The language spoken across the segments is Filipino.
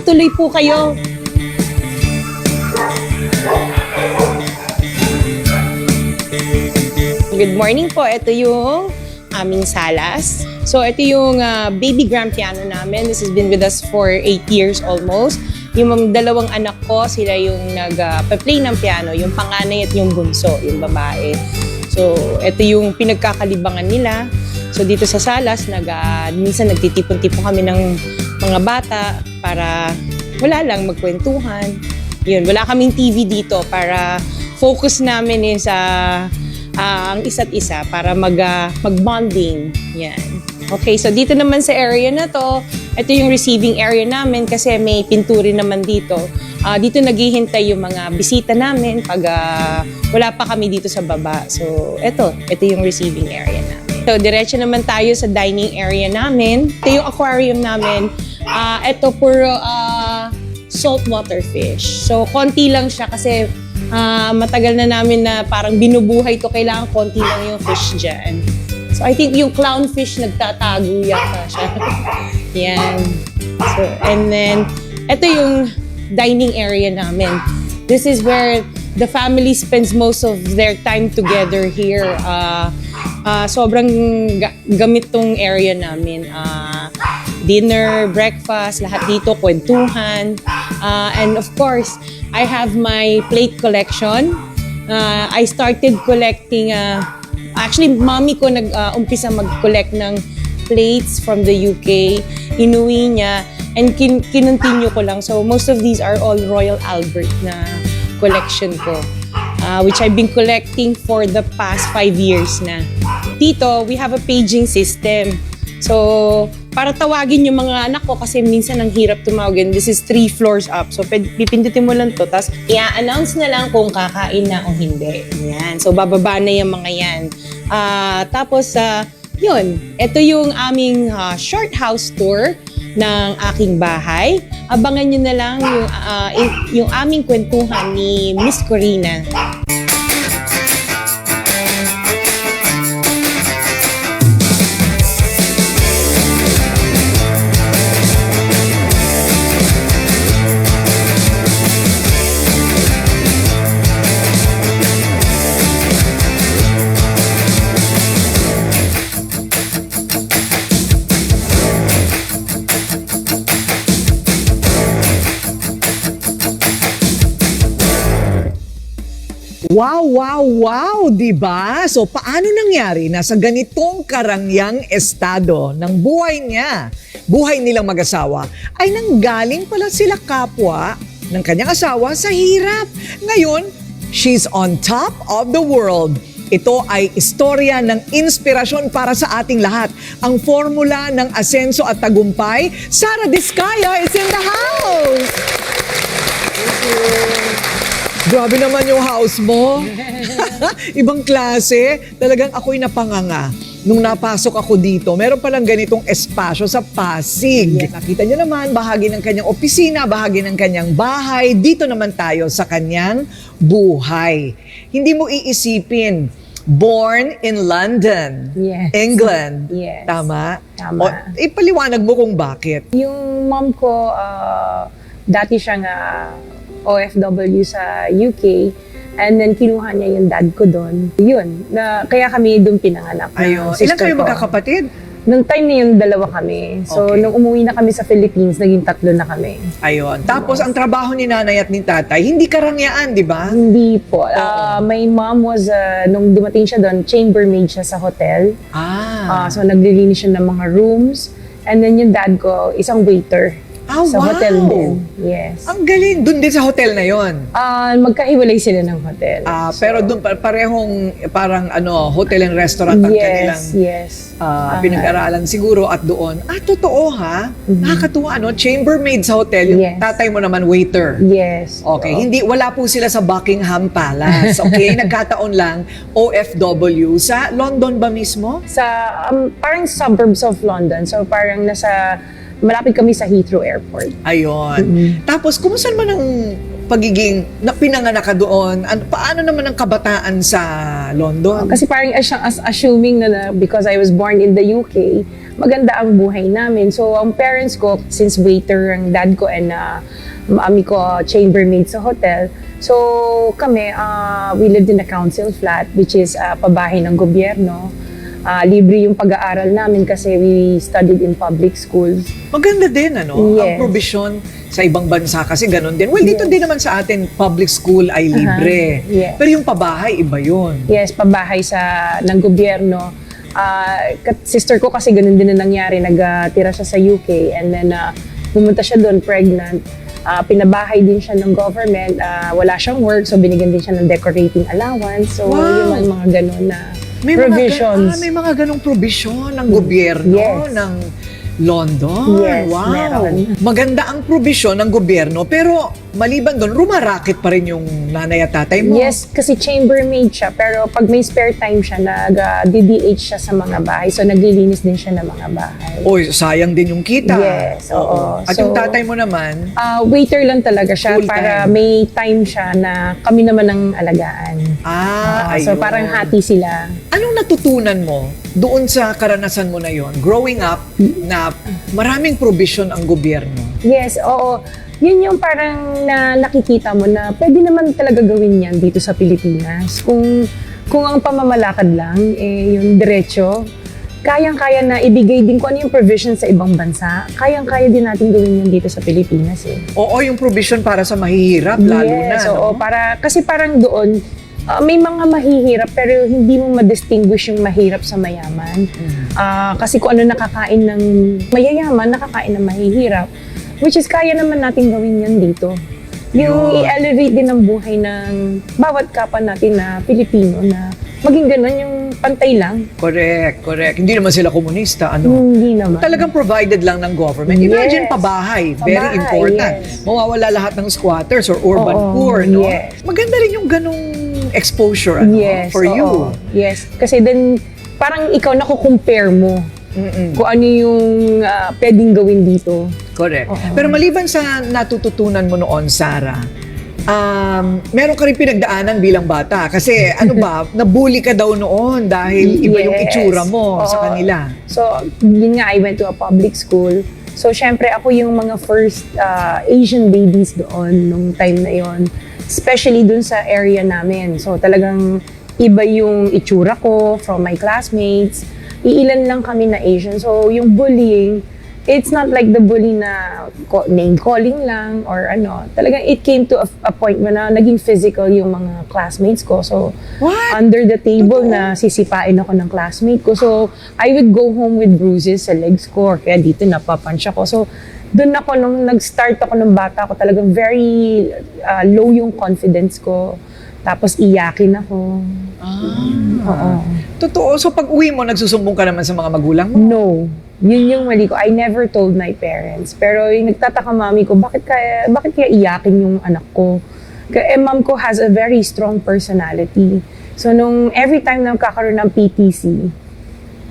Tuloy po kayo. Good morning po. Ito yung aming salas. So ito yung baby grand piano namin. This has been with us for 8 years almost. Yung dalawang anak ko, sila yung nag-play ng piano. Yung panganay at yung bunso, yung babae. So ito yung pinagkakalibangan nila. So dito sa salas, minsan nagtitipon-tipon kami ng mga bata para wala lang magkwentuhan. Yun, wala kaming TV dito para focus namin sa ang isa't isa para mag-bonding. Yan. Okay, so dito naman sa area na to, ito yung receiving area namin kasi may pinturin naman dito. Dito naghihintay yung mga bisita namin pag wala pa kami dito sa baba. So ito yung receiving area namin. So diretso naman tayo sa dining area namin. Ito yung aquarium namin. Ito puro saltwater fish. So konti lang siya kasi matagal na namin na parang binubuhay to, kailangan konti lang yung fish dyan. So I think yung clownfish nagtatago yata siya. Yan. So, and then, ito yung dining area namin. This is where the family spends most of their time together here. Sobrang gamit tong area namin. Dinner, breakfast, lahat dito, kwentuhan. And of course, I have my plate collection. I started collecting, actually, mommy ko nag-umpisa mag-collect ng plates from the UK. Inuwi niya, and kinontinue ko lang. So most of these are all Royal Albert na collection ko, which I've been collecting for the past 5 years na. Dito, we have a paging system. So, para tawagin yung mga anak ko kasi minsan ang hirap tumawagin. This is 3 floors up. So, pipindutin mo lang to. Tapos, i-announce na lang kung kakain na o hindi. Yan. So, bababa na yung mga yan. Tapos, yun. Ito yung aming short house tour ng aking bahay. Abangan nyo na lang yung aming kwentuhan ni Miss Corina. Wow, wow, wow, di ba? So paano nangyari na sa ganitong karangyang estado ng buhay niya, buhay nilang mag-asawa, ay nanggaling pala sila kapwa ng kanyang asawa sa hirap. Ngayon, she's on top of the world. Ito ay istorya ng inspirasyon para sa ating lahat. Ang formula ng asenso at tagumpay, Sara Diskaya is in the house! Thank you. Grabe naman yung house mo. Ibang klase. Talagang ako'y napanganga. Nung napasok ako dito, meron palang ganitong espasyo sa Pasig. Yes. Nakita nyo naman, bahagi ng kanyang opisina, bahagi ng kanyang bahay. Dito naman tayo sa kanyang buhay. Hindi mo iisipin, born in London, Yes. England. Yes. Tama? Tama. O, ipaliwanag mo kung bakit. Yung mom ko, dati siyang OFW sa UK, and then kinuha niya yung dad ko doon. Yun, kaya kami doon pinanganak. Ayun. Ilan kayo magkakapatid? Nung time na yun, 2 kami. So, Okay. nung umuwi na kami sa Philippines, naging 3 na kami. Ayun. Tapos, ang trabaho ni nanay at ni tatay, hindi karangyaan, di ba? Hindi po. My mom was, nung dumating siya doon, chambermaid siya sa hotel. So, naglilinis siya ng mga rooms. And then yung dad ko, isang waiter. Sa wow. hotel din. Yes. Ang galing. Doon din sa hotel na yon. Magkahiwalay sila ng hotel. Pero doon parehong parang hotel and restaurant ang kanilang pinag-aralan siguro at doon. Totoo ha? Nakakatuwa, chambermaid sa hotel. Yung Yes. tatay mo naman waiter. Yes. Okay, wala po sila sa Buckingham Palace. Okay, nagkataon lang OFW sa London ba mismo? Sa parang suburbs of London. So parang nasa malapit kami sa Heathrow Airport. Ayun. Tapos, kumusta naman ang pagiging pinanganak ka doon? Paano naman ang kabataan sa London? Kasi parang as assuming na because I was born in the UK, maganda ang buhay namin. So, ang parents ko, since waiter ang dad ko and mami ko chambermaid sa hotel, so kami, we lived in a council flat, which is pabahay ng gobyerno. Libre yung pag-aaral namin kasi we studied in public schools. Maganda din, ano? Ang Yes. provision sa ibang bansa kasi ganun din. Well, dito Yes. din naman sa atin, public school ay libre. Yes. Pero yung pabahay, iba yun. Yes, pabahay ng gobyerno. Sister ko kasi ganun din na nangyari. Nagtira siya sa UK and then pumunta siya doon pregnant. Pinabahay din siya ng government. Wala siyang work, so binigyan din siya ng decorating allowance. So, Wow. yung mga ganun na May provisions. may mga ganong provision ng gobyerno, Yes. ng London. Yes, Wow. meron. Maganda ang provision ng gobyerno, pero maliban doon, rumarakit pa rin yung nanay at tatay mo. Yes, kasi chambermaid siya, pero pag may spare time siya, nag-DDH siya sa mga bahay. So, naglilinis din siya ng mga bahay. Oy, sayang din yung kita. Yes, oo. At So, yung tatay mo naman, Waiter lang talaga siya Full para time. may time siya na kami naman ang alagaan. So, ayun. parang hati sila. Anong natutunan mo doon sa karanasan mo na yon, growing up, na maraming provision ang gobyerno? Yes, oo. Yun yung parang nakikita mo na pwede naman talaga gawin yan dito sa Pilipinas. Kung ang pamamalakad lang, yung diretso, kayang-kaya na ibigay din kung ano yung provision sa ibang bansa. Kayang-kaya din natin gawin yan dito sa Pilipinas eh. Oo, yung provision para sa mahihirap, lalo na. Yes, no? oo. Kasi parang doon, may mga mahihirap pero hindi mo ma-distinguish yung mahirap sa mayaman. Kasi kung ano nakakain ng mayayaman, nakakain ng mahihirap. Which is kaya naman natin gawin yan dito. Yung Yun. i-elevate din ang buhay ng bawat kapwa natin na Pilipino na maging ganun yung pantay lang. Correct. Hindi naman sila komunista, ano? Hindi naman. Talagang provided lang ng government. Imagine Yes. pabahay, very Pabahay, important. yes. Mawawala lahat ng squatters or urban Oo, poor, no? yes. Maganda rin yung ganong exposure, ano, Yes, for you. oo. Yes, kasi then parang ikaw nakukompare mo kung ano yung pwedeng gawin dito. Correct. Oo. Pero maliban sa natututunan mo noon, Sarah, meron ka rin pinagdaanan bilang bata. Kasi ano ba, nabully ka daw noon dahil iba yung Yes. itsura mo sa Oo. kanila. So, yun nga, I went to a public school. So, syempre, ako yung mga first Asian babies doon nung time na yon, especially dun sa area namin. So, talagang iba yung itsura ko from my classmates. Iilan lang kami na Asian. So, yung bullying, it's not like the bully na name calling lang or ano. Talagang it came to a point na naging physical yung mga classmates ko. So, What? under the table Totoo? na sisipain ako ng classmate ko. So, I would go home with bruises sa legs ko or kaya dito napapunch ako. So, doon ako, nung nag-start ako ng bata ko, talagang very low yung confidence ko. Tapos iyakin ako. Oo. Totoo. So pag uwi mo, nagsusumbong ka naman sa mga magulang mo? No. Yun yung mali ko. I never told my parents. Pero yung nagtataka mami ko, bakit kaya iyakin yung anak ko? Kaya mom ko has a very strong personality. So nung every time na magkakaroon ng PTC,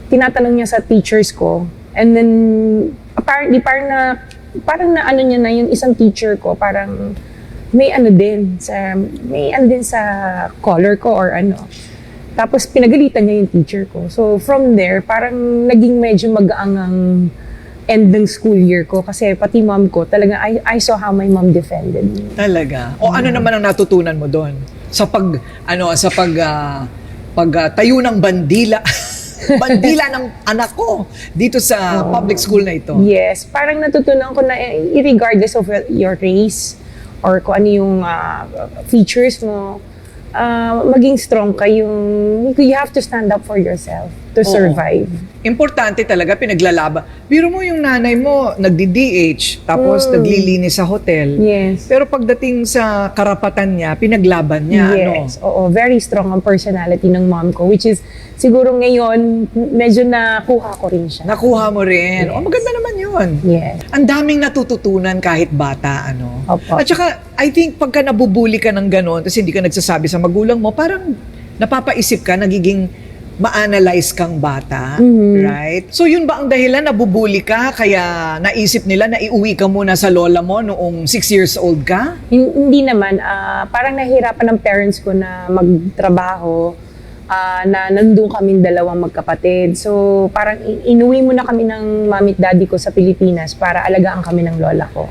tinatanong niya sa teachers ko, and then apparently parang na ano niya na yung isang teacher ko, parang may ano din sa color ko or ano. Tapos pinagalitan niya yung teacher ko. So from there, parang naging medyo mag-aangang end ng school year ko kasi pati mom ko, talaga I saw how my mom defended me. Talaga? O ano naman ang natutunan mo doon? Sa pagtayo ng bandila, bandila ng anak ko dito sa public school na ito. Yes, parang natutunan ko na regardless of your race or kung ano yung features mo, maging strong ka you have to stand up for yourself to Oo. survive. Importante talaga pinaglalaban. Biro mo yung nanay mo nagdi-DH tapos naglilinis sa hotel. Yes. Pero pagdating sa karapatan niya, pinaglaban niya. Yes, Ano? oo, very strong ang personality ng mom ko, which is siguro ngayon medyo nakuha ko rin siya. Nakuha mo rin. Yes. O maganda naman yun. Yes. Ang daming natututunan kahit bata, ano. Opo. At saka, I think pagka nabubuli ka ng gano'n, tapos hindi ka nagsasabi sa magulang mo, parang napapaisip ka, nagiging ma-analyze kang bata, Mhm. right? So yun ba ang dahilan, nabubuli ka, kaya naisip nila na iuwi ka muna sa lola mo noong 6 years old ka? Hindi naman, parang nahihirapan ng parents ko na magtrabaho, na nandun kaming dalawang magkapatid. So parang inuwi muna kami ng mami at daddy ko sa Pilipinas para alagaan kami ng lola ko.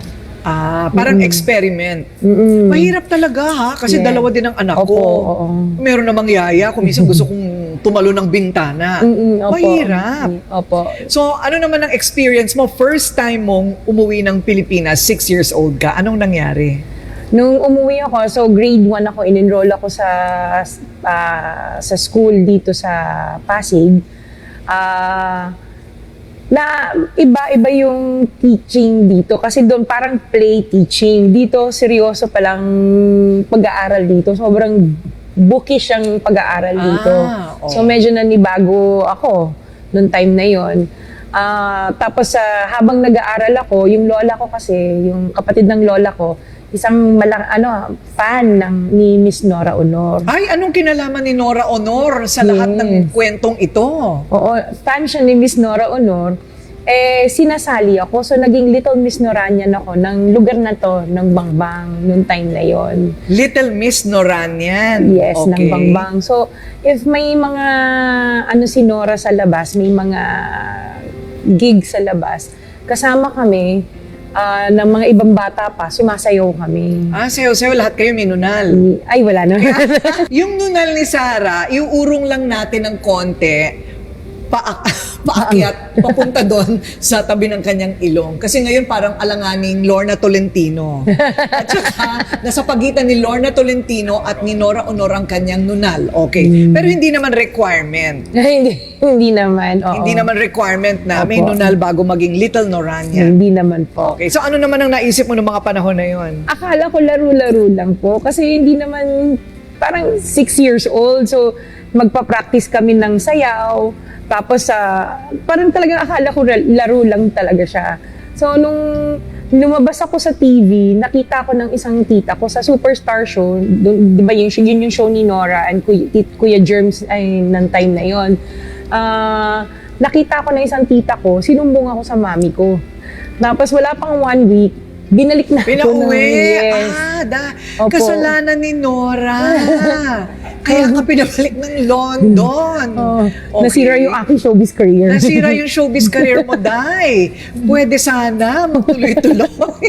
Parang experiment. Mm-mm. Mahirap talaga ha, kasi Yeah. dalawa din ang anak Opo, ko. oo. Meron namang yaya, kung minsan gusto kong tumalo ng bintana. Opo. Mahirap. Opo. So, ano naman ang experience mo? First time mong umuwi ng Pilipinas, 6 years old ka. Anong nangyari? Nung umuwi ako, so grade 1 ako, in-enroll ako sa school dito sa Pasig. Na iba-iba yung teaching dito kasi doon parang play teaching. Dito seryoso palang pag-aaral dito. Sobrang bookish ang pag-aaral dito. Oh. So medyo nanibago ako noong time na yon. Tapos habang nag-aaral ako, yung lola ko kasi, yung kapatid ng lola ko, isang fan ni Miss Nora Honor. Ay, anong kinalaman ni Nora Honor sa lahat ng kwentong ito? Oo, fan siya ni Miss Nora Honor. Sinasali ako. So, naging Little Miss Noranian ako ng lugar na to, ng Bangbang, noong time na yon. Little Miss Noranian. Yes, Okay. ng Bangbang. So, if may mga, si Nora sa labas, may mga gig sa labas, kasama kami, ng mga ibang bata pa, sumasayaw kami. Sayo-sayo, lahat kayo may nunal. Ay, wala na. Yung nunal ni Sarah, iuurong lang natin ng konti, paakyat, papunta doon sa tabi ng kanyang ilong. Kasi ngayon parang alanganing Lorna Tolentino. At saka, nasa pagitan ni Lorna Tolentino at ni Nora Honor ang kanyang nunal. Okay. Pero hindi naman requirement. hindi naman. Oo. Hindi naman requirement na may Opo. nunal bago maging Little Norania. Hindi naman po. Okay. So ano naman ang naisip mo ng mga panahon na yon? Akala ko laro-laro lang po kasi hindi naman parang 6 years old. So, magpa-practice kami ng sayaw. Tapos, parang talagang akala ko laro lang talaga siya. So, nung lumabas ako sa TV, nakita ko ng isang tita ko sa Superstar Show. Di ba yun yung show ni Nora and Kuya Germs ay ng time na yon. Nakita ko ng isang tita ko, sinumbong ako sa mami ko. Tapos wala pang 1 week, binalik na ako. Pinauwi? Yes. Opo. Kasalanan ni Nora. Kaya ka pinabalik ng London. Okay. Nasira yung aking showbiz career. Nasira yung showbiz career mo, Day. Pwede sana magtuloy-tuloy.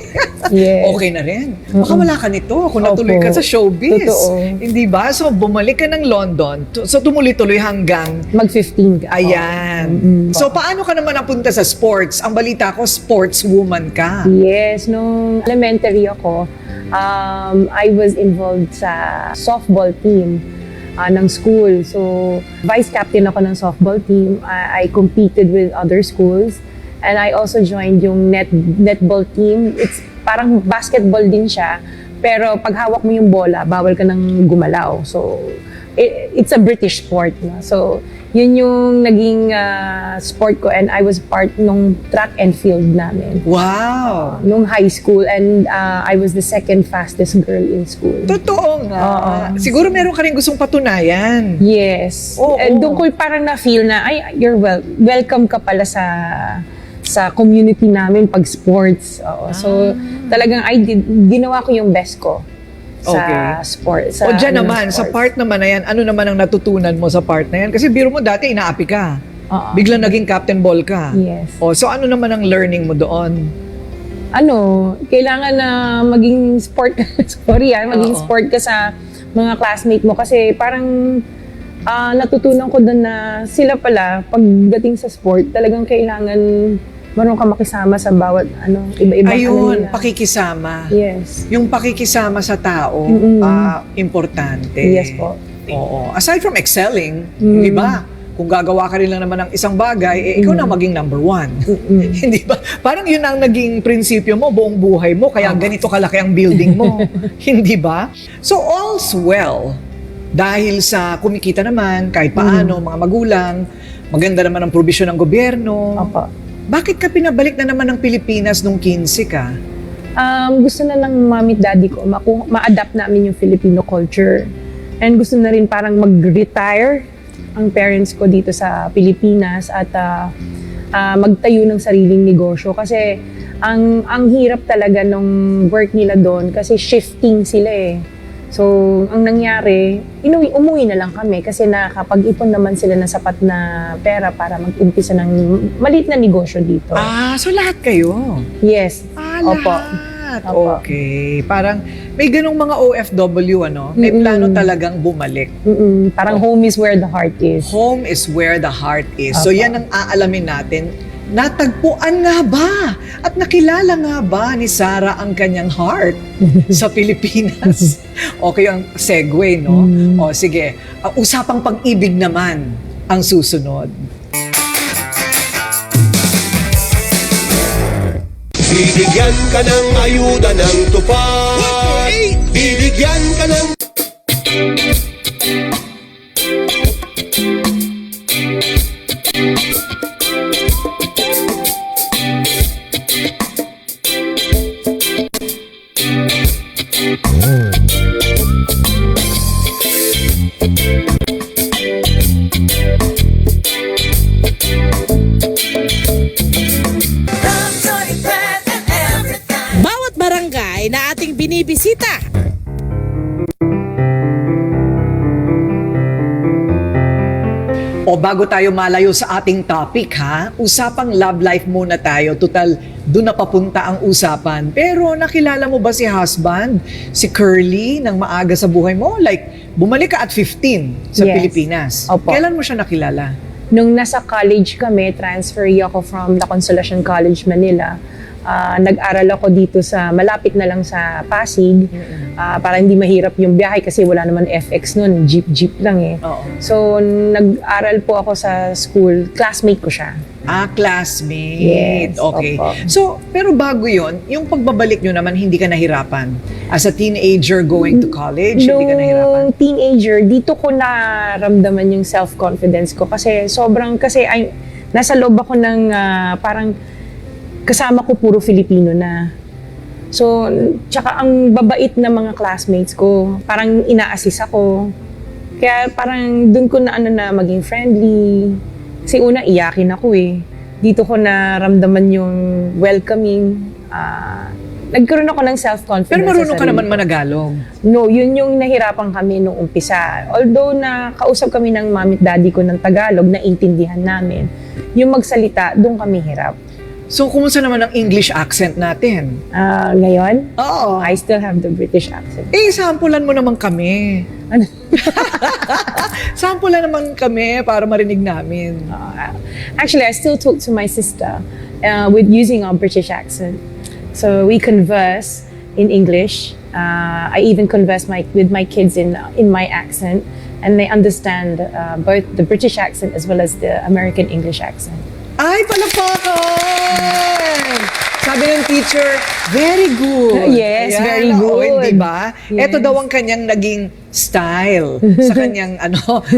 Yes. Okay na rin. Baka wala ka nito kung natuloy Opo. ka sa showbiz. Totoo. Hindi ba? So, bumalik ka ng London. So, tumuloy-tuloy hanggang Mag-15 ka. ayan. So, paano ka naman napunta sa sports? Ang balita ko, sportswoman ka. Yes, nung elementary ako, I was involved sa softball team ng school. So, vice captain ako ng softball team. I competed with other schools. And I also joined yung netball team. It's parang basketball din siya. Pero pag hawak mo yung bola, bawal ka nang gumalaw. So, it's a British sport. No? So, yun yung naging sport ko. And I was part nung track and field namin. Wow! Nung high school. And I was the second fastest girl in school. Totoo nga. Oo. Siguro meron ka rin gustong patunayan. Yes. Oo. Doon ko parang na-feel na, ay, welcome ka pala sa community namin pag sports. Oo. So, talagang ginawa ko yung best ko sa sport. O dyan naman, sa part naman na yan, ano naman ang natutunan mo sa part na yan? Kasi biro mo dati, inaapi ka. Oo. Biglang naging captain ball ka. Yes. O, so ano naman ang learning mo doon? Kailangan na maging sport maging Oo. sport ka sa mga classmate mo kasi parang natutunan ko doon na sila pala pagdating sa sport talagang kailangan marunong ka makisama sa bawat iba-iba Ayun, nila. pakikisama. Yes. Yung pakikisama sa tao, importante. Yes po. Oo. Aside from excelling, di ba? Kung gagawa ka rin lang naman ng isang bagay, ikaw na maging number 1. Hindi ba? Parang yun ang naging prinsipyo mo, buong buhay mo, kaya ganito kalaki ang building mo. Hindi ba? So, all's well. Dahil sa kumikita naman, kahit paano, mga magulang, maganda naman ang probisyon ng gobyerno. Opo. Bakit ka pinabalik na naman ng Pilipinas nung 15 ka? Gusto na ng mami at daddy ko ma-adapt namin yung Filipino culture. And gusto na rin parang mag-retire ang parents ko dito sa Pilipinas at magtayo ng sariling negosyo kasi ang hirap talaga nung work nila doon kasi shifting sila eh. So, ang nangyari, umuwi na lang kami kasi nakapag-ipon naman sila ng sapat na pera para mag-umpisa ng maliit na negosyo dito. So lahat kayo? Yes. Opo. Opo. Opo. Okay. Parang may ganong mga OFW, ano? May plano talagang bumalik. Parang home is where the heart is. Home is where the heart is. So Opo. yan ang aalamin natin. Natagpuan nga ba at nakilala nga ba ni Sarah ang kanyang heart sa Pilipinas? Okay ang segue, no? O sige, usapang pag-ibig naman ang susunod. Bibigyan ka ng ayuda ng tupad. Bibigyan ka ng... Bawat barangay na ating binibisita. O bago tayo malayo sa ating topic ha, usapang love life muna tayo. Total, doon na papunta ang usapan. Pero nakilala mo ba si husband, si Curly, nang maaga sa buhay mo? Like, bumalik ka at 15 sa Yes. Pilipinas. Opo. Kailan mo siya nakilala? Nung nasa college kami, transfer ako from La Consolacion College, Manila. Nag-aral ako dito sa, malapit na lang sa Pasig, para hindi mahirap yung biyahe kasi wala naman FX noon, jeep lang eh. Oo. So, nag-aral po ako sa school, classmate ko siya. Classmate. Yes, Okay. opo. So, pero bago yon, yung pagbabalik nyo naman, hindi ka nahirapan? As a teenager going to college, hindi ka nahirapan? Nung teenager, dito ko naramdaman yung self-confidence ko kasi nasa loob ako ng parang kasama ko puro Filipino na. So, tsaka ang babait na mga classmates ko, parang ina-assist ako. Kaya parang dun ko na maging friendly. Kasi una, iyakin ako eh. Dito ko naramdaman yung welcoming. Nagkaroon ako ng self-confidence. Pero marunong sa ka sarili naman ko. managalog. No, yun yung nahirapan kami nung umpisa. Although nakausap kami ng mami at daddy ko ng Tagalog, naintindihan namin. Yung magsalita, doon kami hirap. So, kumusta naman ang English accent natin? Ngayon, Oo. I still have the British accent. Sampulan mo naman kami. Ano? Sampulan naman kami para marinig namin. Actually, I still talk to my sister with using a British accent. So we converse in English. I even converse with my kids in my accent, and they understand both the British accent as well as the American English accent. Ay, palakpakan! Sabi ng teacher, very good. Yes, very good. Hindi ba? Yes. Ito daw ang kanyang naging style sa kanyang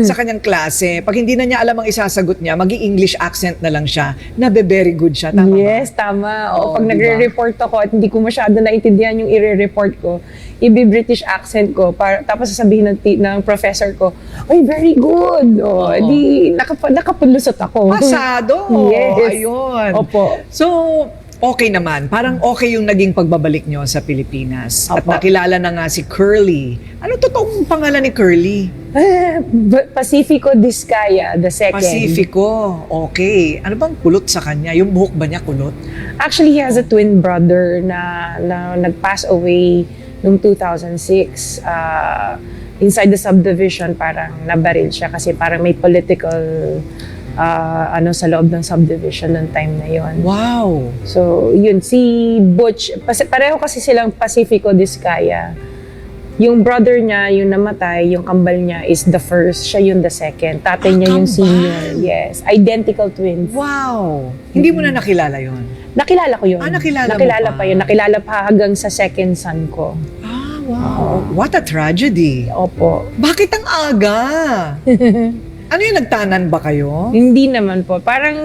sa kanyang klase. Pag hindi na niya alam ang isasagot niya, magi-English accent na lang siya. Very good siya. Tama ba? Yes, tama. Oo, Pag diba? nagre-report ako at hindi ko masyado naintindihan yung i-report ko, i-British accent ko, tapos sasabihin ng professor ko, "Ay, very good." Di nakapalusot ako. Pasado. Yes. Ayun. Opo. So, okay naman. Parang okay yung naging pagbabalik nyo sa Pilipinas. At Opo. nakilala na nga si Curly. Ano totoong pangalan ni Curly? Pacifico Discaya, the second. Pacifico. Okay. Ano bang kulot sa kanya? Yung buhok ba niya kulot? Actually, he has a twin brother na nag-pass away noong 2006. Inside the subdivision, parang nabaril siya kasi parang may political sa loob ng subdivision noong time na yon. Wow. So, yun, si Butch, pareho kasi silang Pacifico Discaya. Yung brother niya, yung namatay, yung kambal niya is the first, siya yung the second. Tatay niya yung kambal. senior. Yes, identical twins. Wow. Hindi mo na nakilala yon. Nakilala ko yun. Nakilala mo Nakilala pa. pa yun. Nakilala pa hanggang sa second son ko. Wow. What a tragedy. Opo. Bakit ang aga? Ano yung nagtanan ba kayo? Hindi naman po. Parang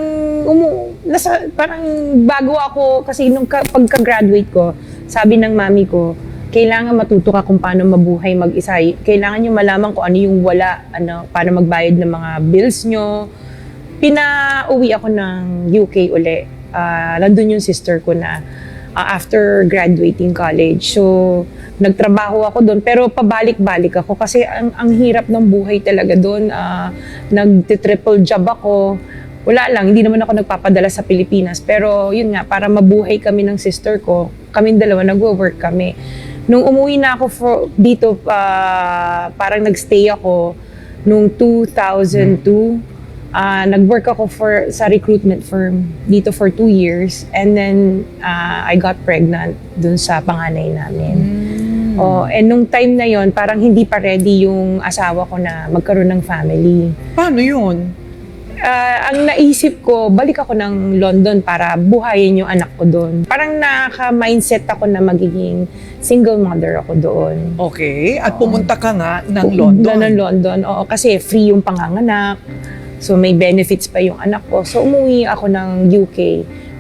parang bago ako kasi nung pagka-graduate ko, sabi ng mami ko, kailangan matuto ka kung paano mabuhay mag-isa. Kailangan nyo malaman kung ano yung wala, paano magbayad ng mga bills nyo. Pinauwi ako ng UK uli. Nandun yung sister ko na after graduating college. So, nagtrabaho ako doon. Pero pabalik-balik ako kasi ang hirap ng buhay talaga doon. Nag-triple job ako. Wala lang, hindi naman ako nagpapadala sa Pilipinas. Pero yun nga, para mabuhay kami ng sister ko, kaming dalawa, nag-work kami. Nung umuwi na ako dito, parang nagstay ako nung 2002. Nag-work ako sa recruitment firm dito for 2 years. And then, I got pregnant dun sa panganay namin. And nung time na yon parang hindi pa ready yung asawa ko na magkaroon ng family. Paano yun? Ang naisip ko, balik ako ng London para buhayin yung anak ko doon. Parang naka-mindset ako na magiging single mother ako doon. Okay. At pumunta ka nga ng London. Ng London, oo. Kasi free yung panganganak. So may benefits pa yung anak ko. So umuwi ako ng UK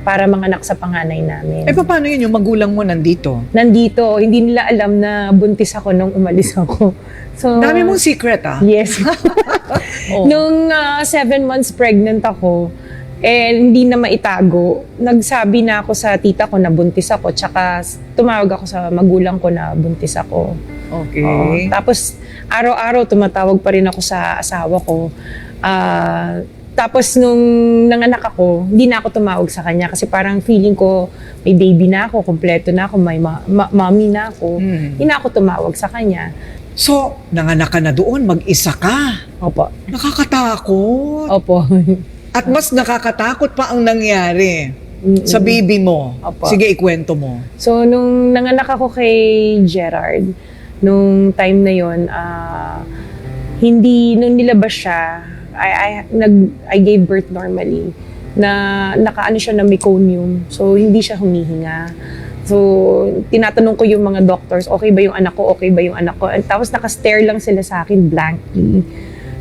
para manganak sa panganay namin. Paano yun yung magulang mo nandito? Nandito, hindi nila alam na buntis ako nung umalis ako. So, Dami mong secret Yes. Oh. Nung 7 months pregnant ako, hindi na maitago, nagsabi na ako sa tita ko na buntis ako, tsaka tumawag ako sa magulang ko na buntis ako. Okay. Oo. Tapos, araw-araw tumatawag pa rin ako sa asawa ko. Tapos, nung nanganak ako, hindi na ako tumawag sa kanya kasi parang feeling ko, may baby na ako, kompleto na ako, may mommy na ako. Hindi na ako tumawag sa kanya. So, nanganak ka na doon, mag-isa ka. Opo. Nakakatakot. Opo. At mas nakakatakot pa ang nangyari sa baby mo. Opo. Sige, ikwento mo. So, nung nanganak ako kay Gerard, nung time na yon, nung nilabas siya, I gave birth normally. Nakaano siya na meconium. So, hindi siya humihinga. So, tinatanong ko yung mga doctors, okay ba yung anak ko, okay ba yung anak ko? And tapos naka-stare lang sila sa akin blankly.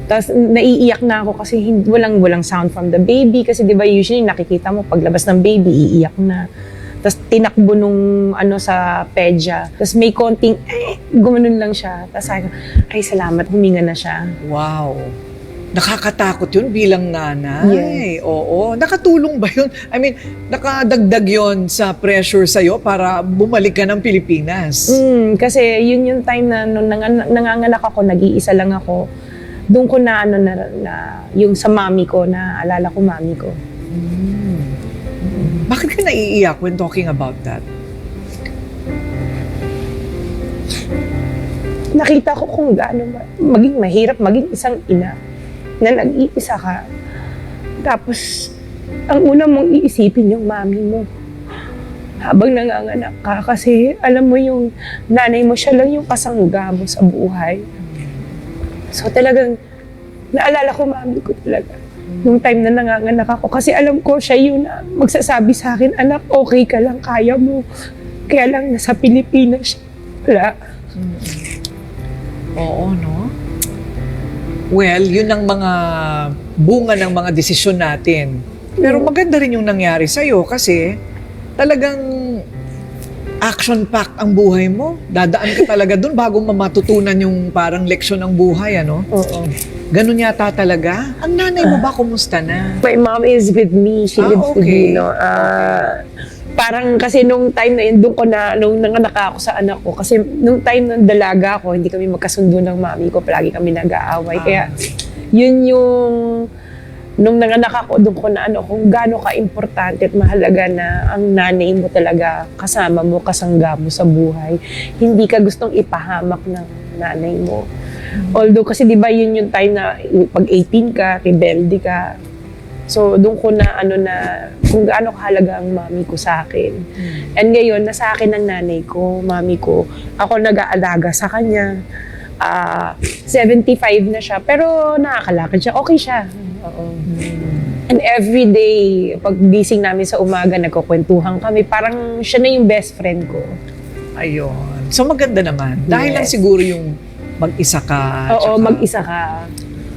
Tapos naiiyak na ako kasi walang sound from the baby. Kasi di ba usually nakikita mo paglabas ng baby, iiyak na. Tapos tinakbo nung sa pedya. Tapos may konting, gumanon lang siya. Tapos sabi ko, ay salamat, huminga na siya. Wow. Nakakatakot yun bilang nanay. Yes. Oo. Nakatulong ba yun? I mean, nakadagdag yun sa pressure sa'yo para bumalik ka ng Pilipinas. Kasi yun yung time na nung nanganganak ako, nag-iisa lang ako. Doon ko na yung sa mami ko, na alala ko mami ko. Bakit ka naiiyak when talking about that? Nakita ko kung gaano maging mahirap maging isang ina na nag-iisa ka. Tapos, ang una mong iisipin yung mami mo habang nanganganak ka. Kasi alam mo yung nanay mo, siya lang yung kasangga mo sa buhay. So talagang, naalala ko mami ko talaga. Nung time na nanganganak ako. Kasi alam ko siya yun na magsasabi sa akin, anak, okay ka lang, kaya mo. Kaya lang nasa Pilipinas siya. Wala. Oo, no? Well, yun ang mga bunga ng mga desisyon natin. Pero maganda rin yung nangyari sa'yo kasi talagang action-packed ang buhay mo. Dadaan ka talaga dun bago matutunan yung parang leksyon ng buhay, ano? Oo. Ganun yata talaga. Ang nanay mo ba, kumusta na? My mom is with me. She lives with me, no? Parang kasi nung time na yun, nung nanganak ako sa anak ko, kasi nung time nung dalaga ako, hindi kami magkasundo ng mami ko, palagi kami nag-aaway. Kaya yun yung, nung nanganak ako, doon ko na kung gaano ka-importante at mahalaga na ang nanay mo talaga kasama mo, kasangga mo sa buhay. Hindi ka gustong ipahamak ng nanay mo. Although kasi di ba yun yung time na pag 18 ka, rebelde ka. So doon ko na kung gaano kahalaga ang mami ko sa akin. And ngayon, nasa akin ang nanay ko, mami ko. Ako nag-aalaga sa kanya. 75 na siya, pero nakakalakad siya. Okay siya. Oo. And every day, pag gising namin sa umaga, nagkukwentuhan kami. Parang siya na yung best friend ko. Ayun. So maganda naman. Dahil lang Yes. siguro yung mag-isa ka. Oo, tsaka mag-isa ka.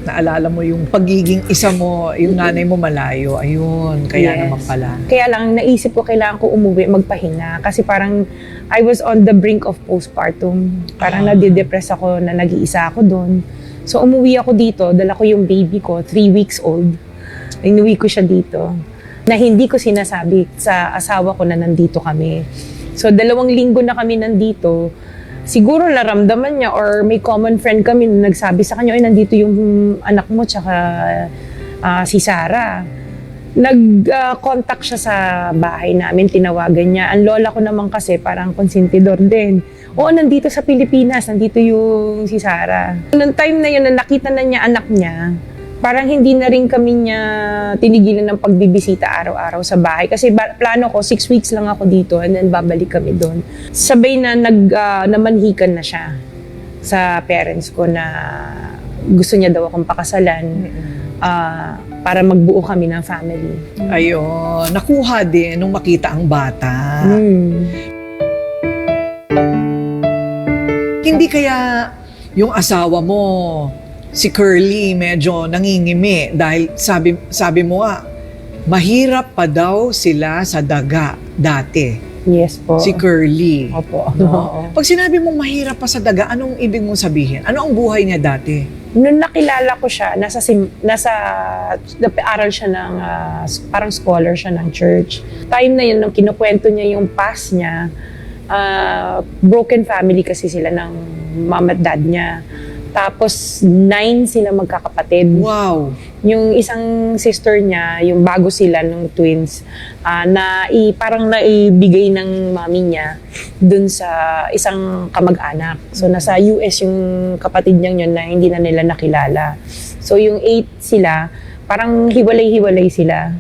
naalala mo yung pagiging isa mo, yung nanay mo malayo. Ayun, kaya Yes. naman pala. Kaya lang, naisip ko kailangan ko umuwi, magpahinga. Kasi parang I was on the brink of postpartum. Parang nadidepress ako na nag-iisa ako doon. So umuwi ako dito, dala ko yung baby ko, 3 weeks old. Inuwi ko siya dito. Na hindi ko sinasabi sa asawa ko na nandito kami. So 2 linggo na kami nandito. Siguro naramdaman niya or may common friend kami na nagsabi sa kanya, ay nandito yung anak mo tsaka si Sarah. Nag-contact siya sa bahay namin, tinawagan niya. Ang lola ko naman kasi parang konsentidor din. Oo, nandito sa Pilipinas, nandito yung si Sarah. Noong time na yun, na nakita na niya anak niya, parang hindi na rin kami niya tinigilan ng pagbibisita araw-araw sa bahay. Kasi plano ko, 6 weeks lang ako dito and then babalik kami doon. Sabay na namanhikan na siya sa parents ko na gusto niya daw akong pakasalan para magbuo kami ng family. Ayun, nakuha din nung makita ang bata. Hindi kaya yung asawa mo, si Curly, medyo nangingimi dahil sabi mo mahirap pa daw sila sa daga dati. Yes po. Si Curly. Opo. No? Pag sinabi mong mahirap pa sa daga, anong ibig mong sabihin? Ano ang buhay niya dati? Nung nakilala ko siya, aral siya ng, parang scholar siya ng church. Time na yun, nung kinukwento niya yung past niya, broken family kasi sila ng mom at dad niya. Tapos 9 sila magkakapatid. Wow! Yung isang sister niya, yung bago sila ng twins, parang naibigay ng mami niya dun sa isang kamag-anak. So nasa US yung kapatid niya yun na hindi na nila nakilala. So yung 8 sila, parang hiwalay-hiwalay sila.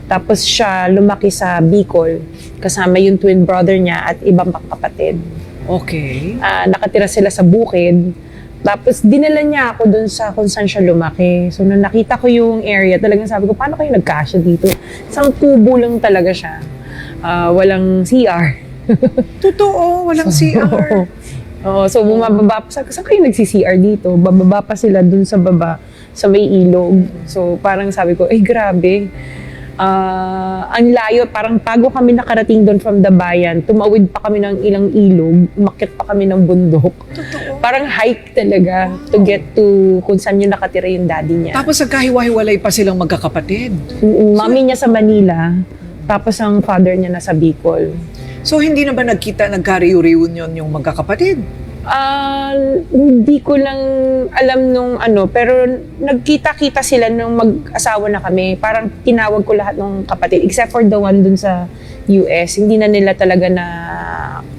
Tapos siya lumaki sa Bicol, kasama yung twin brother niya at ibang kapatid. Okay. Nakatira sila sa bukid. Tapos dinala niya ako dun sa kung saan siya lumaki. So nung nakita ko yung area, talagang sabi ko, paano kayo nagkasya dito? Isang kubo lang talaga siya. Walang CR. Totoo, walang CR. Oo, so bumababa pa. Sabi ko, saan kayo nagsi-CR dito? Bababa pa sila dun sa baba, sa may ilog. So parang sabi ko, ay grabe. Ang layo, parang bago kami nakarating doon from the bayan, tumawid pa kami ng ilang ilog, umakyat pa kami ng bundok. Totoo. Parang hike talaga to get to kung saan yung nakatira yung daddy niya. Tapos nagkahiwa-hiwalay pa silang magkakapatid. Mami niya sa Manila, tapos ang father niya nasa Bicol. So hindi na ba nagka-reunion yung magkakapatid? Hindi ko lang alam nung pero nagkita-kita sila nung mag-asawa na kami. Parang tinawag ko lahat ng kapatid, except for the one dun sa US. Hindi na nila talaga na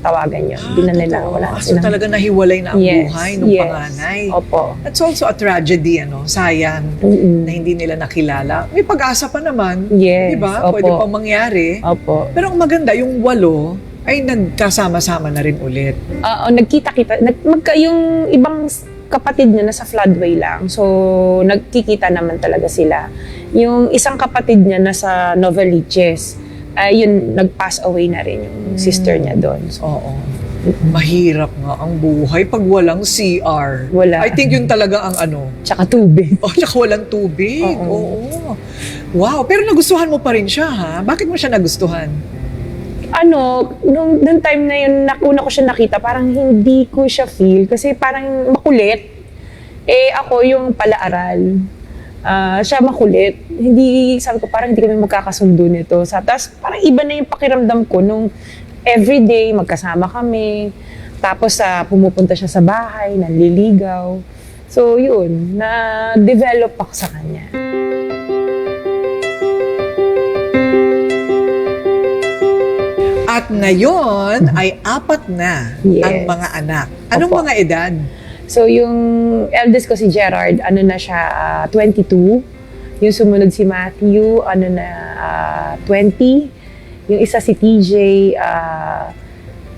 tawagan yun. Hindi na nila, Totoo. wala na So silang- talaga nahiwalay na ang buhay ng yes. panganay. Opo. That's also a tragedy, sayang Mm-mm. na hindi nila nakilala. May pagasa pa naman, Yes, di ba? opo. Pwede pang mangyari. Opo. Pero ang maganda, yung 8 ay nagkasama-sama na rin ulit. Nagkita-kita. Yung ibang kapatid niya nasa floodway lang. So, nagkikita naman talaga sila. Yung isang kapatid niya nasa Novaliches. Yun, nag-pass away na rin yung sister niya doon. So, Oo. Mahirap nga ang buhay pag walang CR. Wala. I think yun talaga ang tsaka tubig. tsaka walang tubig. Oo. Oo. Wow, pero nagustuhan mo pa rin siya, ha? Bakit mo siya nagustuhan? Nung time na yun, una ko siya nakita, parang hindi ko siya feel kasi parang makulit. Ako yung palaaral. Siya makulit. Sabi ko, parang hindi kami magkakasundo nito. Tapos parang iba na yung pakiramdam ko nung everyday magkasama kami. Tapos pumupunta siya sa bahay, nanliligaw. So yun, na-develop ako sa kanya. At ngayon ay 4 na Yes. ang mga anak. Anong Opo. mga edad? So yung eldest ko si Gerard, na siya, 22. Yung sumunod si Matthew, 20. Yung isa si TJ,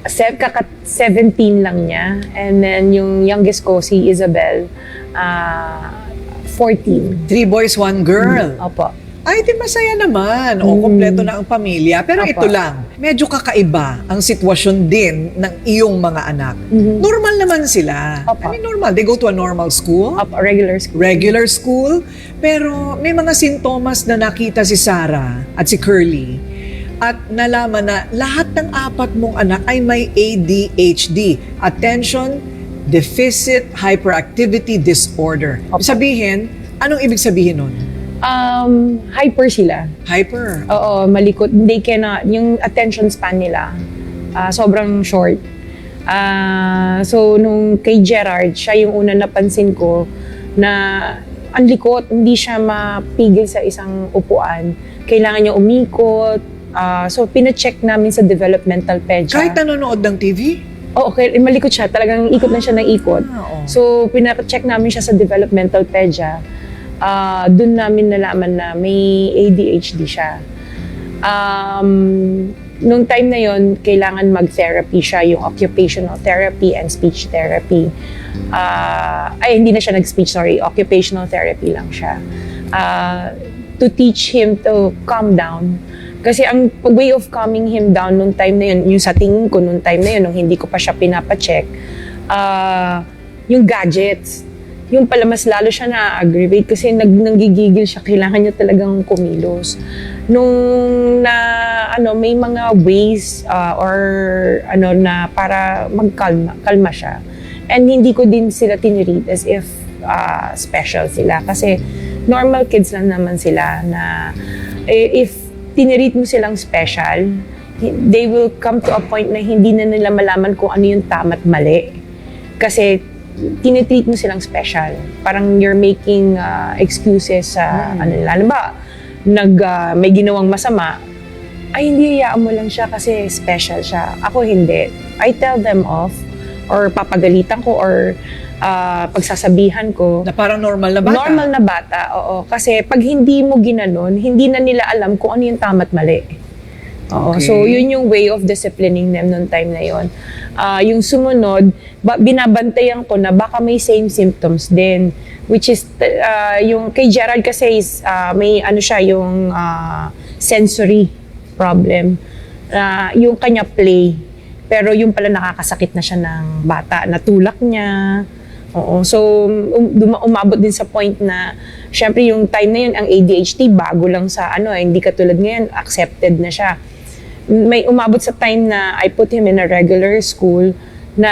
17 lang niya. And then yung youngest ko, si Isabel, 14. 3 boys, 1 girl. Opo. Ay, di masaya naman. O, kompleto na ang pamilya. Pero Opo. ito lang, medyo kakaiba ang sitwasyon din ng iyong mga anak. Normal naman sila. Opo. I mean, normal. They go to a normal school. Regular school. Regular school, pero may mga sintomas na nakita si Sarah at si Curly at nalaman na lahat ng 4 mong anak ay may ADHD, Attention Deficit Hyperactivity Disorder. Sabihin, anong ibig sabihin nun? Hyper sila. Hyper. Oo, malikot. They cannot, yung attention span nila, sobrang short. So, nung kay Gerard, siya yung una napansin ko na ang likot, hindi siya mapigil sa isang upuan. Kailangan niya umikot. So, pina-check namin sa developmental pedya. Kahit nanonood ng TV? Oo, okay, malikot siya. Talagang ikot na siya ng ikot. Oo. So, pina-check namin siya sa developmental pedya. Doon namin nalaman na may ADHD siya. Nung time na yon, kailangan mag-therapy siya, yung occupational therapy and speech therapy. Hindi na siya nag-speech, sorry. Occupational therapy lang siya. To teach him to calm down. Kasi ang way of calming him down nung time na yun, yung sa tingin ko nung time na yun, nung hindi ko pa siya pinapacheck, yung gadgets. Yung pala mas lalo siya na-aggravate kasi nanggigigil siya, kailangan niya talagang kumilos. Nung may mga ways na para kalma siya. And hindi ko din sila tinreat as if special sila kasi normal kids lang naman sila na if tinreat mo silang special, they will come to a point na hindi na nila malaman kung ano yung tama at mali. Kasi tinitreat mo silang special. Parang you're making excuses sa lalo ba, may ginawang masama, ay hindi, hayaan mo lang siya kasi special siya. Ako hindi. I tell them off or papagalitan ko or pagsasabihan ko. Na parang normal na bata? Normal na bata, oo. Kasi pag hindi mo ginanon, hindi na nila alam kung ano yung tama at mali. Oo. Okay. So, yun yung way of disciplining them noong time na yun. Yung sumunod, binabantayan ko na baka may same symptoms din. Which is, yung kay Gerald kasi is, may yung sensory problem. Yung kanya play. Pero yung pala nakakasakit na siya ng bata. Natulak niya. Oo. So, umabot din sa point na, syempre yung time na yun, ang ADHD, bago lang sa hindi katulad ngayon, accepted na siya. May umabot sa time na I put him in a regular school na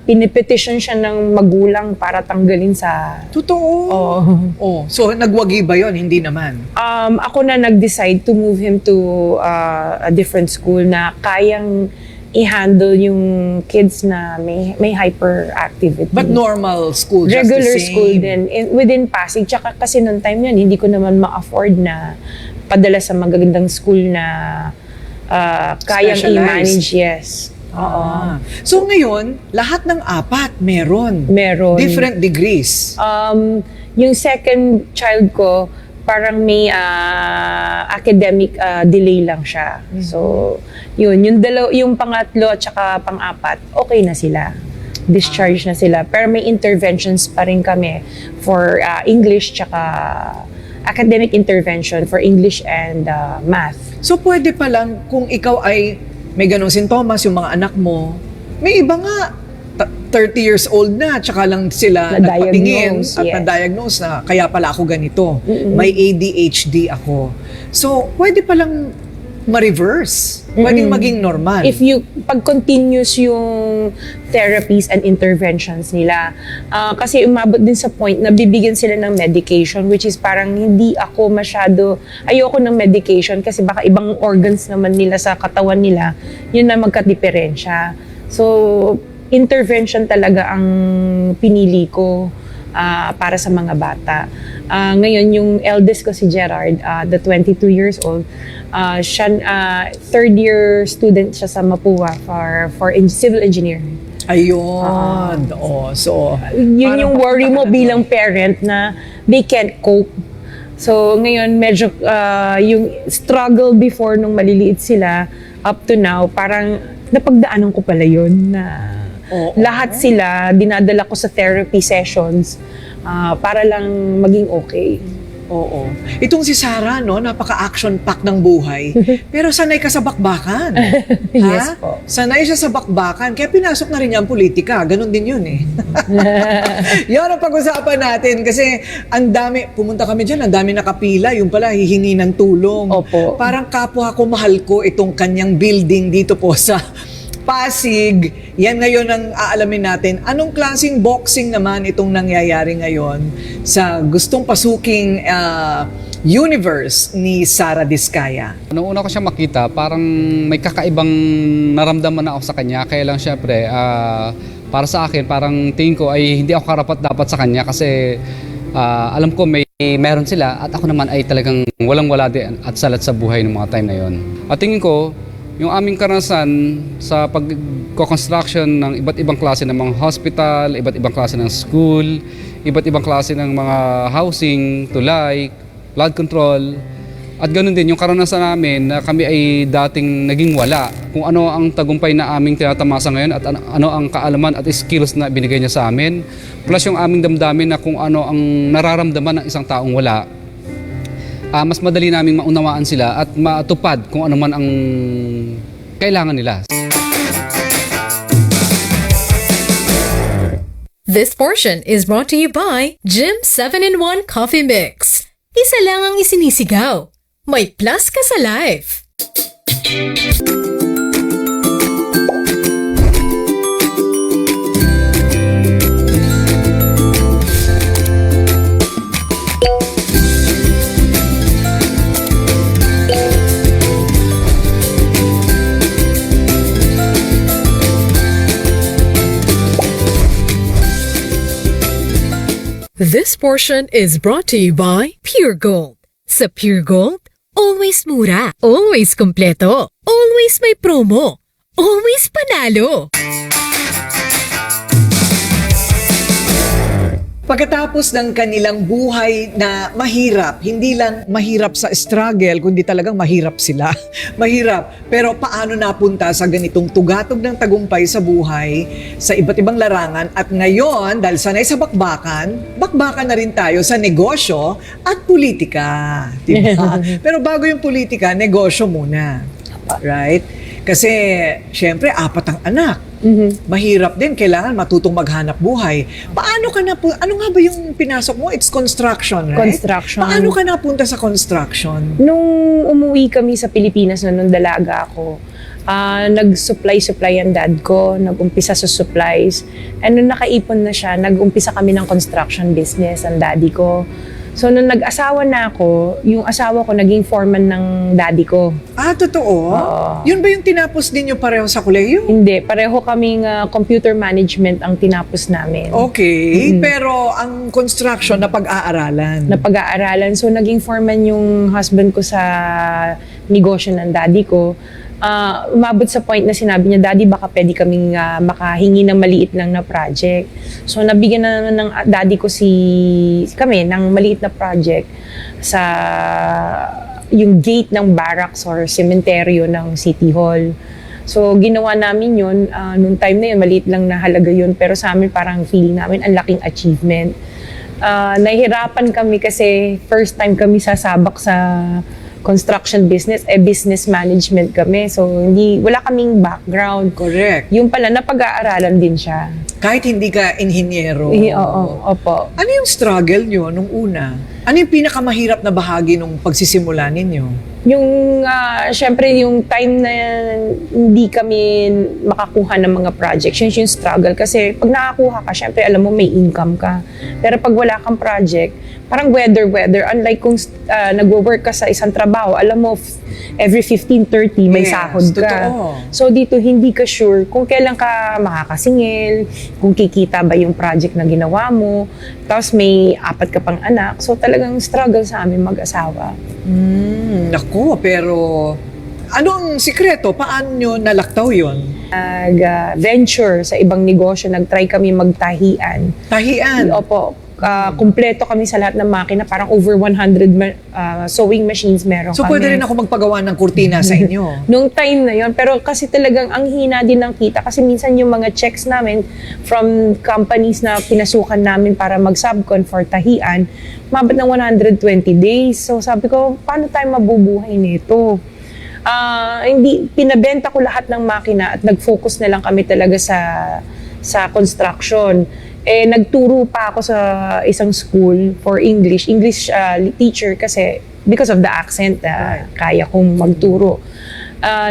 pinipetition siya ng magulang para tanggalin sa... Totoo? Oo. Oh. So, nagwagi ba yun? Hindi naman. Ako na nag-decide to move him to a different school na kayang i-handle yung kids na may hyperactivity. But normal school, just Regular the same? school din. Within Pasig. Tsaka kasi noong time yun, hindi ko naman ma-afford na padala sa magagandang school na kayang Specialized. i-manage. Yes. Oo. So ngayon, lahat ng 4 meron. Meron. Different degrees. Yung second child ko, parang may academic delay lang siya. So, yung pangatlo at saka pang-4, okay na sila. Discharge na sila. Pero may interventions pa rin kami for English tsaka academic intervention for English and math. So pwede pa lang kung ikaw ay may ganong sintomas, yung mga anak mo, may iba nga 30 years old na, tsaka lang sila nagpatingin Na-diagnose, at yes. na-diagnose na kaya pala ako ganito. May ADHD ako. So, pwede palang ma-reverse. Pwedeng maging normal. If pag-continuous yung therapies and interventions nila, kasi umabot din sa point na bibigyan sila ng medication, which is parang hindi ako ayoko ng medication kasi baka ibang organs naman nila sa katawan nila, yun na magka-diferensya. So, intervention talaga ang pinili ko para sa mga bata. Ngayon, yung eldest ko si Gerard, the 22 years old, third year student siya sa Mapua for civil engineering. Ayun. So, Yun yung worry mo bilang parent na they can't cope. So, ngayon, medyo yung struggle before nung maliliit sila, up to now, parang napagdaanan ko pala yun na lahat sila, dinadala ko sa therapy sessions para lang maging okay. Oo. Itong si Sarah, no, napaka-action pack ng buhay. Pero sanay ka sa bakbakan. Yes po. Sanay siya sa bakbakan. Kaya pinasok na rin niya ang politika. Ganon din yun eh. Yan ang pag-usapan natin. Kasi ang dami, pumunta kami dyan, ang dami nakapila. Yung pala, hihingi ng tulong. Opo. Parang kapwa ko, mahal ko itong kanyang building dito po sa Pasig. Yan ngayon ang aalamin natin. Anong klaseng boxing naman itong nangyayari ngayon sa gustong pasuking universe ni Sara Diskaya? Noong una ko siya makita, parang may kakaibang naramdaman na ako sa kanya. Kaya lang syempre, para sa akin, parang tingin ko ay hindi ako karapat-dapat sa kanya kasi alam ko meron sila at ako naman ay talagang walang-wala din at salat sa buhay ng mga time na yon. At tingin ko, yung aming karanasan sa pag-construction ng iba't ibang klase ng mga hospital, iba't ibang klase ng school, iba't ibang klase ng mga housing, tulay, flood control, at ganoon din yung karanasan namin na kami ay dating naging wala. Kung ano ang tagumpay na aming tinatamasa ngayon at ano ang kaalaman at skills na binigay niya sa amin, plus yung aming damdamin na kung ano ang nararamdaman ng isang taong wala. Mas madali naming maunawaan sila at matupad kung ano man ang kailangan nila. This portion is brought to you by Jim 7-in-1 Coffee Mix. Isa lang ang isinisigaw. May plus ka sa life. This portion is brought to you by Pure Gold. Sa Pure Gold, always mura, always kompleto, always may promo, always panalo. Pagkatapos ng kanilang buhay na mahirap, hindi lang mahirap sa struggle, kundi talagang mahirap sila. Mahirap. Pero paano napunta sa ganitong tugatog ng tagumpay sa buhay, sa iba't ibang larangan, at ngayon, dahil sanay sa bakbakan, bakbakan na rin tayo sa negosyo at politika. Diba? Pero bago yung politika, negosyo muna. Right? Kasi, syempre, 4 ang anak. Mahirap din, kailangan matutong maghanap buhay. Paano ka ano nga ba yung pinasok mo? It's construction, right? Construction. Paano ka napunta sa construction? Nung umuwi kami sa Pilipinas nung dalaga ako, nag-supply ang dad ko, nag-umpisa sa supplies. And nung nakaipon na siya, nag-umpisa kami ng construction business, ang daddy ko. So, nung nag-asawa na ako, yung asawa ko naging foreman ng daddy ko. Ah, totoo? Oo. Yun ba yung tinapos ninyo pareho sa kolehiyo? Hindi, pareho kaming computer management ang tinapos namin. Okay, pero ang construction na pag-aaralan. Na pag-aaralan. So, naging foreman yung husband ko sa negosyo ng daddy ko. Umabot sa point na sinabi niya, Daddy, baka pwede kaming makahingi ng maliit lang na project. So, nabigyan na naman ng daddy ko kami ng maliit na project sa yung gate ng barracks or sementeryo ng City Hall. So, ginawa namin yun. Noong time na yun, maliit lang na halaga yun. Pero sa amin, parang feeling namin, ang laking achievement. Nahihirapan kami kasi first time kami sasabak sa construction business, business management kami. So, wala kaming background. Correct. Yung pala, napag-aaralan din siya. Kahit hindi ka inhinyero. Oo, opo. Ano yung struggle nyo nung una? Ano yung pinakamahirap na bahagi nung pagsisimula ninyo? Yung, syempre, yung time na hindi kami makakuha ng mga projects, yun yung struggle. Kasi pag nakakuha ka, syempre, alam mo, may income ka. Pero pag wala kang project, parang weather. Unlike kung nagwo-work ka sa isang trabaho, alam mo, every 15-30 may Yes, sahod ka. totoo. So dito, hindi ka sure kung kailan ka makakasingil, kung kikita ba yung project na ginawa mo, tapos may 4 ka pang anak. So talagang struggle sa amin mag-asawa. Naku, pero ano ang sikreto? Paano nyo nalaktaw yun? Nag-venture sa ibang negosyo, nag-try kami magtahian. Tahian. Opo, Kumpleto kami sa lahat ng makina. Parang over 100 sewing machines meron So kami. pwede rin ako magpagawa ng kurtina sa inyo. Nung time na yon, pero kasi talagang ang hina din ng kita kasi minsan yung mga checks namin from companies na pinasukan namin para mag-subcon for tahian, mabot ng 120 days. So sabi ko, paano tayo mabubuhay nito? Hindi, pinabenta ko lahat ng makina at nag-focus na lang kami talaga sa construction. Nagturo pa ako sa isang school for English teacher kasi because of the accent, kaya kong magturo.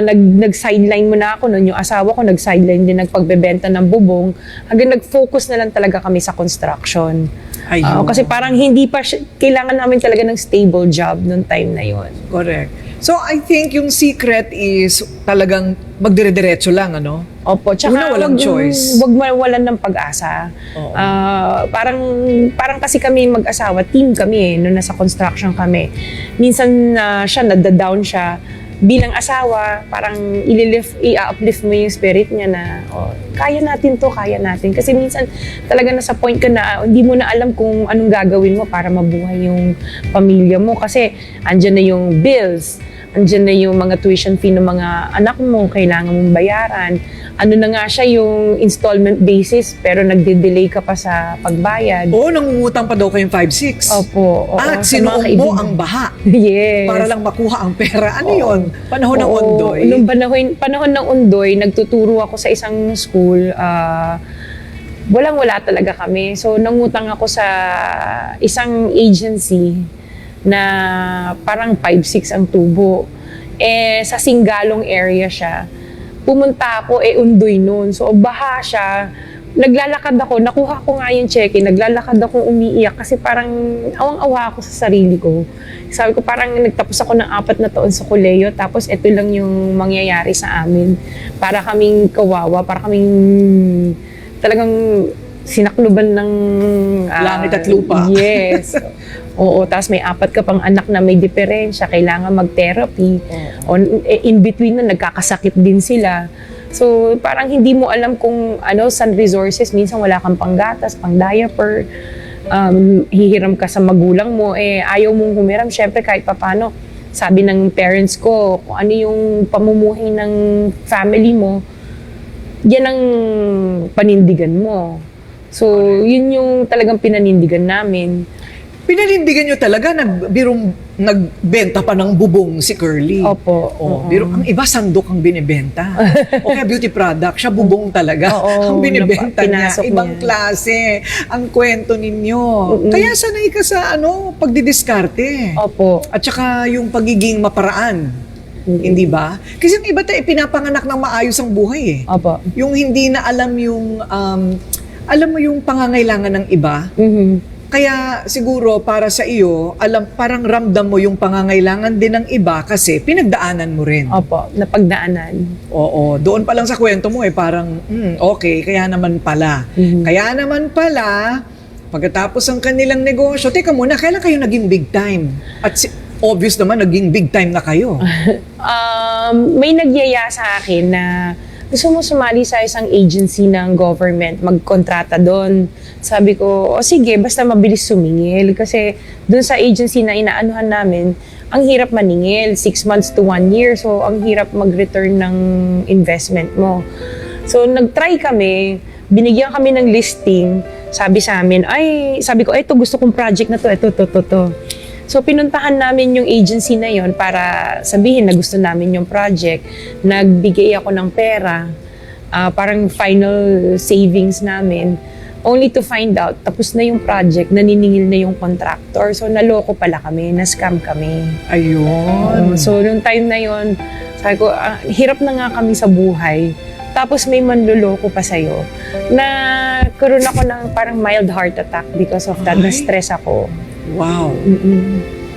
Nag-sideline muna ako noon, yung asawa ko nag-sideline din, nagpagbebenta ng bubong, hanggang nag-focus na lang talaga kami sa construction. Ayun. Kasi parang hindi pa kailangan namin talaga ng stable job noong time na yon. Correct. So I think yung secret is talagang magdire-diretso lang, ano? Opo, tsaka Una, walang choice. Wag mawalan ng pag-asa. Oo. Parang kasi kami mag-asawa, team kami nung nasa construction kami. Minsan siya, nada-down siya. Bilang asawa, parang i-uplift mo yung spirit niya na, kaya natin to, kaya natin. Kasi minsan talaga nasa point ka na hindi mo na alam kung anong gagawin mo para mabuhay yung pamilya mo. Kasi andyan na yung bills, andyan na yung mga tuition fee ng mga anak mo, kailangan mong bayaran. Ano na nga siya yung installment basis, pero nagde-delay ka pa sa pagbayad. Oo, nangungutang pa daw kayong 5-6. Opo. Oo, At sa mga sinuong mo kaibigan. ang baha Yes. para lang makuha ang pera. Ano Oo. yun? Panahon ng Oo, Ondoy? Nung panahon ng Ondoy, nagtuturo ako sa isang school. Walang-wala talaga kami. So, nangutang ako sa isang agency na parang 5-6 ang tubo. Sa Singalong area siya. Pumunta ako, Ondoy noon. So, baha siya. Naglalakad ako, nakuha ko nga yung check-in, naglalakad ako umiiyak kasi parang awang-awa ako sa sarili ko. Sabi ko parang nagtapos ako ng 4 na taon sa koleyo tapos ito lang yung mangyayari sa amin. Para kaming kawawa, para kaming talagang sinakluban ng Langit at lupa. Yes. Oo, tapos may 4 ka pang anak na may diferensya, kailangan mag-therapy. In between na nagkakasakit din sila. So, parang hindi mo alam kung saan resources. Minsan wala kang panggatas, pang diaper. Hihiram ka sa magulang mo. Ayaw mong humiram. Siyempre, kahit papano, sabi ng parents ko, kung ano yung pamumuhay ng family mo, yan ang panindigan mo. So, yun yung talagang pinanindigan namin. Pinanindigan nyo talaga, nagbenta pa ng bubong si Curly. Opo. Oh, biro, ang iba sandok ang binibenta. O kaya beauty product, siya bubong talaga. Oo, ang binibenta niya. pinasok Ibang niya. klase ang kwento ninyo. Kaya sanay ka sa pagdidiskarte. Opo. At saka yung pagiging maparaan. Hindi ba? Kasi ang iba tayo, pinapanganak ng maayos ang buhay eh. Opo. Yung hindi na alam yung, alam mo yung pangangailangan ng iba. Kaya siguro para sa iyo, parang ramdam mo yung pangangailangan din ng iba kasi pinagdaanan mo rin. Opo, napagdaanan. Oo, doon pa lang sa kwento mo parang, okay, kaya naman pala. Kaya naman pala, pagkatapos ang kanilang negosyo, teka muna, kailan kayo naging big time? At obvious naman, naging big time na kayo. May nagyaya sa akin na gusto mo sumali sa isang agency ng government, magkontrata doon. Sabi ko, sige, basta mabilis sumingil. Kasi doon sa agency na inaanuhan namin, ang hirap maningil, 6 months to 1 year. So, ang hirap mag-return ng investment mo. So, nag-try kami, binigyan kami ng listing. Sabi sa amin, sabi ko, ito gusto kong project na to, ito. So, pinuntahan namin yung agency na yon para sabihin na gusto namin yung project. Nagbigay ako ng pera, parang final savings namin. Only to find out, tapos na yung project, naniningil na yung contractor. So, naloko pala kami, na-scam kami. Ayun. So, nung time na yon, sabi ko, hirap na nga kami sa buhay. Tapos may manluloko pa sa'yo. Nagkaroon ako ng parang mild heart attack because of that. Ay. Na-stress ako. Wow.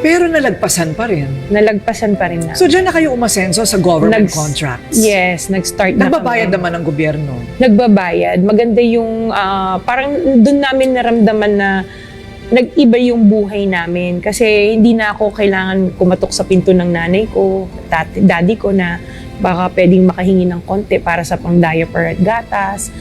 Pero nalagpasan pa rin. Nalagpasan pa rin na. So, dyan na kayo umasenso sa government contracts? Yes, nag-start na Nagbabayad kami. naman ng gobyerno? Nagbabayad. Maganda yung, parang doon namin naramdaman na nag-iba yung buhay namin kasi hindi na ako kailangan kumatok sa pinto ng nanay ko, daddy ko na baka pwedeng makahingi ng konti para sa pang-diaper at gatas.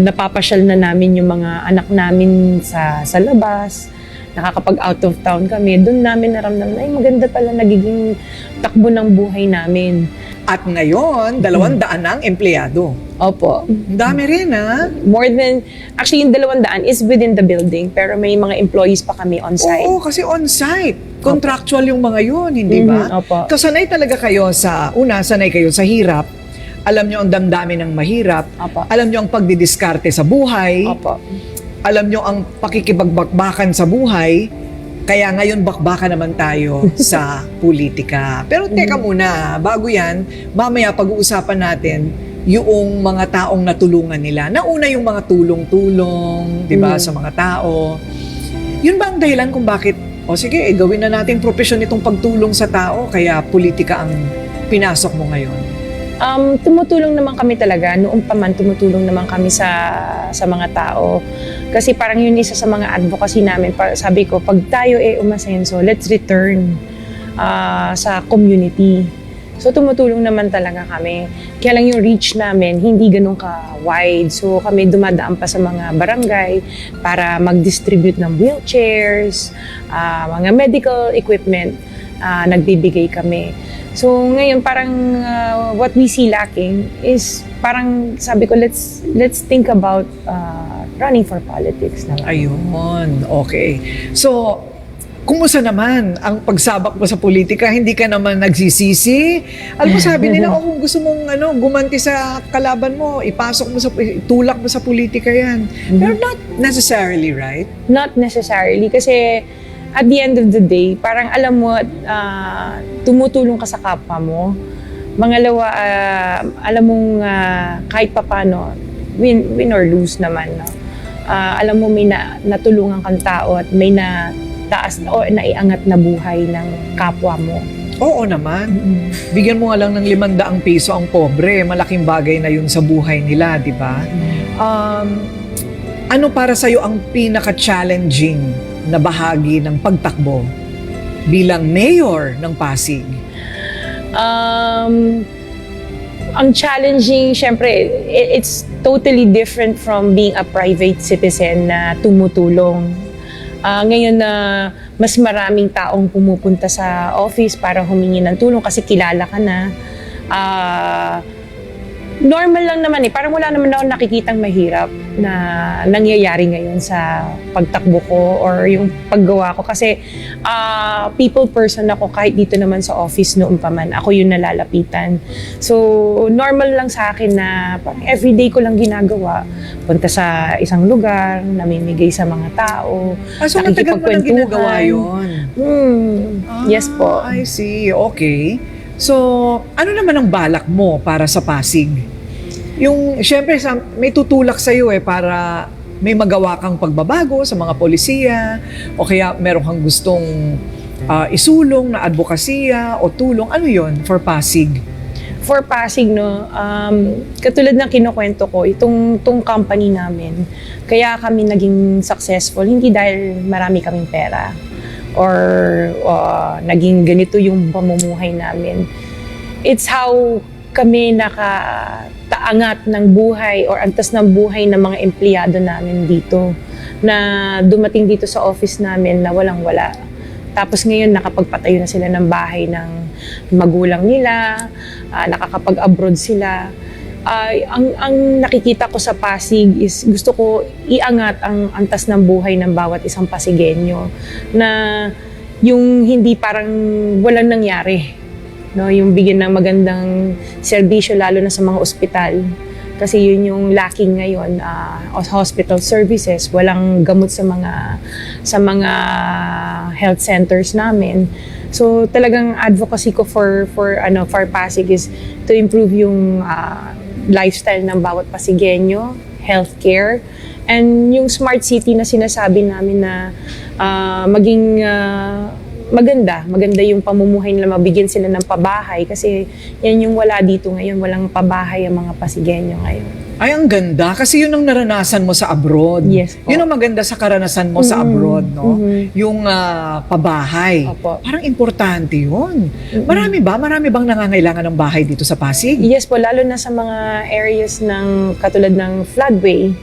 Napapasyal na namin yung mga anak namin sa labas. Nakakapag out of town kami. Doon namin naramdaman, ay maganda pala nagiging takbo ng buhay namin. At ngayon, 200 ang empleyado. Opo. Ang dami rin, ha? More than, actually yung 200 is within the building pero may mga employees pa kami on-site. Oo, kasi on-site. Contractual yung mga yun, hindi ba? Opo. So, sanay talaga kayo sanay kayo sa hirap. Alam nyo ang damdamin ng mahirap. Opo. Alam nyo ang pagdidiskarte sa buhay. Opo. Alam nyo ang pakikipagbakbakan sa buhay. Kaya ngayon bakbaka naman tayo sa politika. Pero teka muna, bago yan, mamaya pag-uusapan natin yung mga taong natulungan nila. Nauna yung mga tulong-tulong, di ba, sa mga tao. Yun ba ang dahilan kung bakit, sige, gawin na natin profesyon itong pagtulong sa tao, kaya politika ang pinasok mo ngayon? Tumutulong naman kami talaga. Noong pa man, tumutulong naman kami sa mga tao. Kasi parang yun isa sa mga advocacy namin. Sabi ko, pag tayo umasenso, let's return sa community. So tumutulong naman talaga kami. Kaya lang yung reach namin, hindi ganun ka-wide. So kami dumadaan pa sa mga barangay para mag-distribute ng wheelchairs, mga medical equipment, nagbibigay kami. So ngayon parang what we see lacking is parang sabi ko let's think about running for politics naman. Ayun, okay. So, kumusta naman ang pagsabak mo sa politika? Hindi ka naman nagsisisi? Alam mo, sabi nila, kung gusto mong gumanti sa kalaban mo, itulak mo sa politika yan. Pero not necessarily, right? Not necessarily kasi at the end of the day, parang alam mo, tumutulong ka sa kapwa mo. Mangalawa, alam mong kahit papano, win or lose naman. No? Alam mo may natulungan kang tao at may nataas o naiangat na buhay ng kapwa mo. Oo naman. Bigyan mo nga lang ng 500 piso ang pobre. Malaking bagay na yun sa buhay nila, di ba? Ano para sa'yo ang pinaka-challenging na bahagi ng pagtakbo bilang mayor ng Pasig? Ang challenging, syempre, it's totally different from being a private citizen na tumutulong. Ngayon na mas maraming taong pumupunta sa office para humingi ng tulong kasi kilala ka na. Normal lang naman parang wala naman ako nakikitang mahirap na nangyayari ngayon sa pagtakbo ko or yung paggawa ko kasi people person ako kahit dito naman sa office noon pa man ako yung nalalapitan. So normal lang sa akin na everyday ko lang ginagawa, punta sa isang lugar, namimigay sa mga tao, So matagal mo nang ginagawa yun? Yes po. I see, okay. So, ano naman ang balak mo para sa Pasig? Yung, syempre, may tutulak sa'yo para may magawa kang pagbabago sa mga polisiya o kaya meron kang gustong isulong na advokasya o tulong. Ano yon for Pasig? For Pasig, no, katulad ng kinukwento ko, itong company namin, kaya kami naging successful, hindi dahil marami kaming pera or naging ganito yung pamumuhay namin. It's how kami nakataangat ng buhay or antas ng buhay ng mga empleyado namin dito na dumating dito sa office namin na walang-wala. Tapos ngayon nakapagpatayo na sila ng bahay ng magulang nila, nakakapag-abroad sila. Ang nakikita ko sa Pasig is gusto ko iangat ang antas ng buhay ng bawat isang Pasigenyo na yung hindi parang walang nangyari, no? Yung bigyan ng magandang serbisyo lalo na sa mga ospital kasi yun yung lacking ngayon, hospital services, walang gamot sa mga health centers namin. So talagang advocacy ko for Pasig is to improve yung lifestyle ng bawat Pasigenyo, healthcare, and yung smart city na sinasabi namin na maging maganda yung pamumuhay nila, mabigyan sila ng pabahay kasi yan yung wala dito ngayon, walang pabahay ang mga Pasigenyo ngayon. Ay, ang ganda. Kasi yun ang naranasan mo sa abroad. Yes po. Yun ang maganda sa karanasan mo sa abroad, no? Yung pabahay. Opo. Parang importante yun. Marami bang nangangailangan ng bahay dito sa Pasig? Yes po, lalo na sa mga areas ng katulad ng floodway,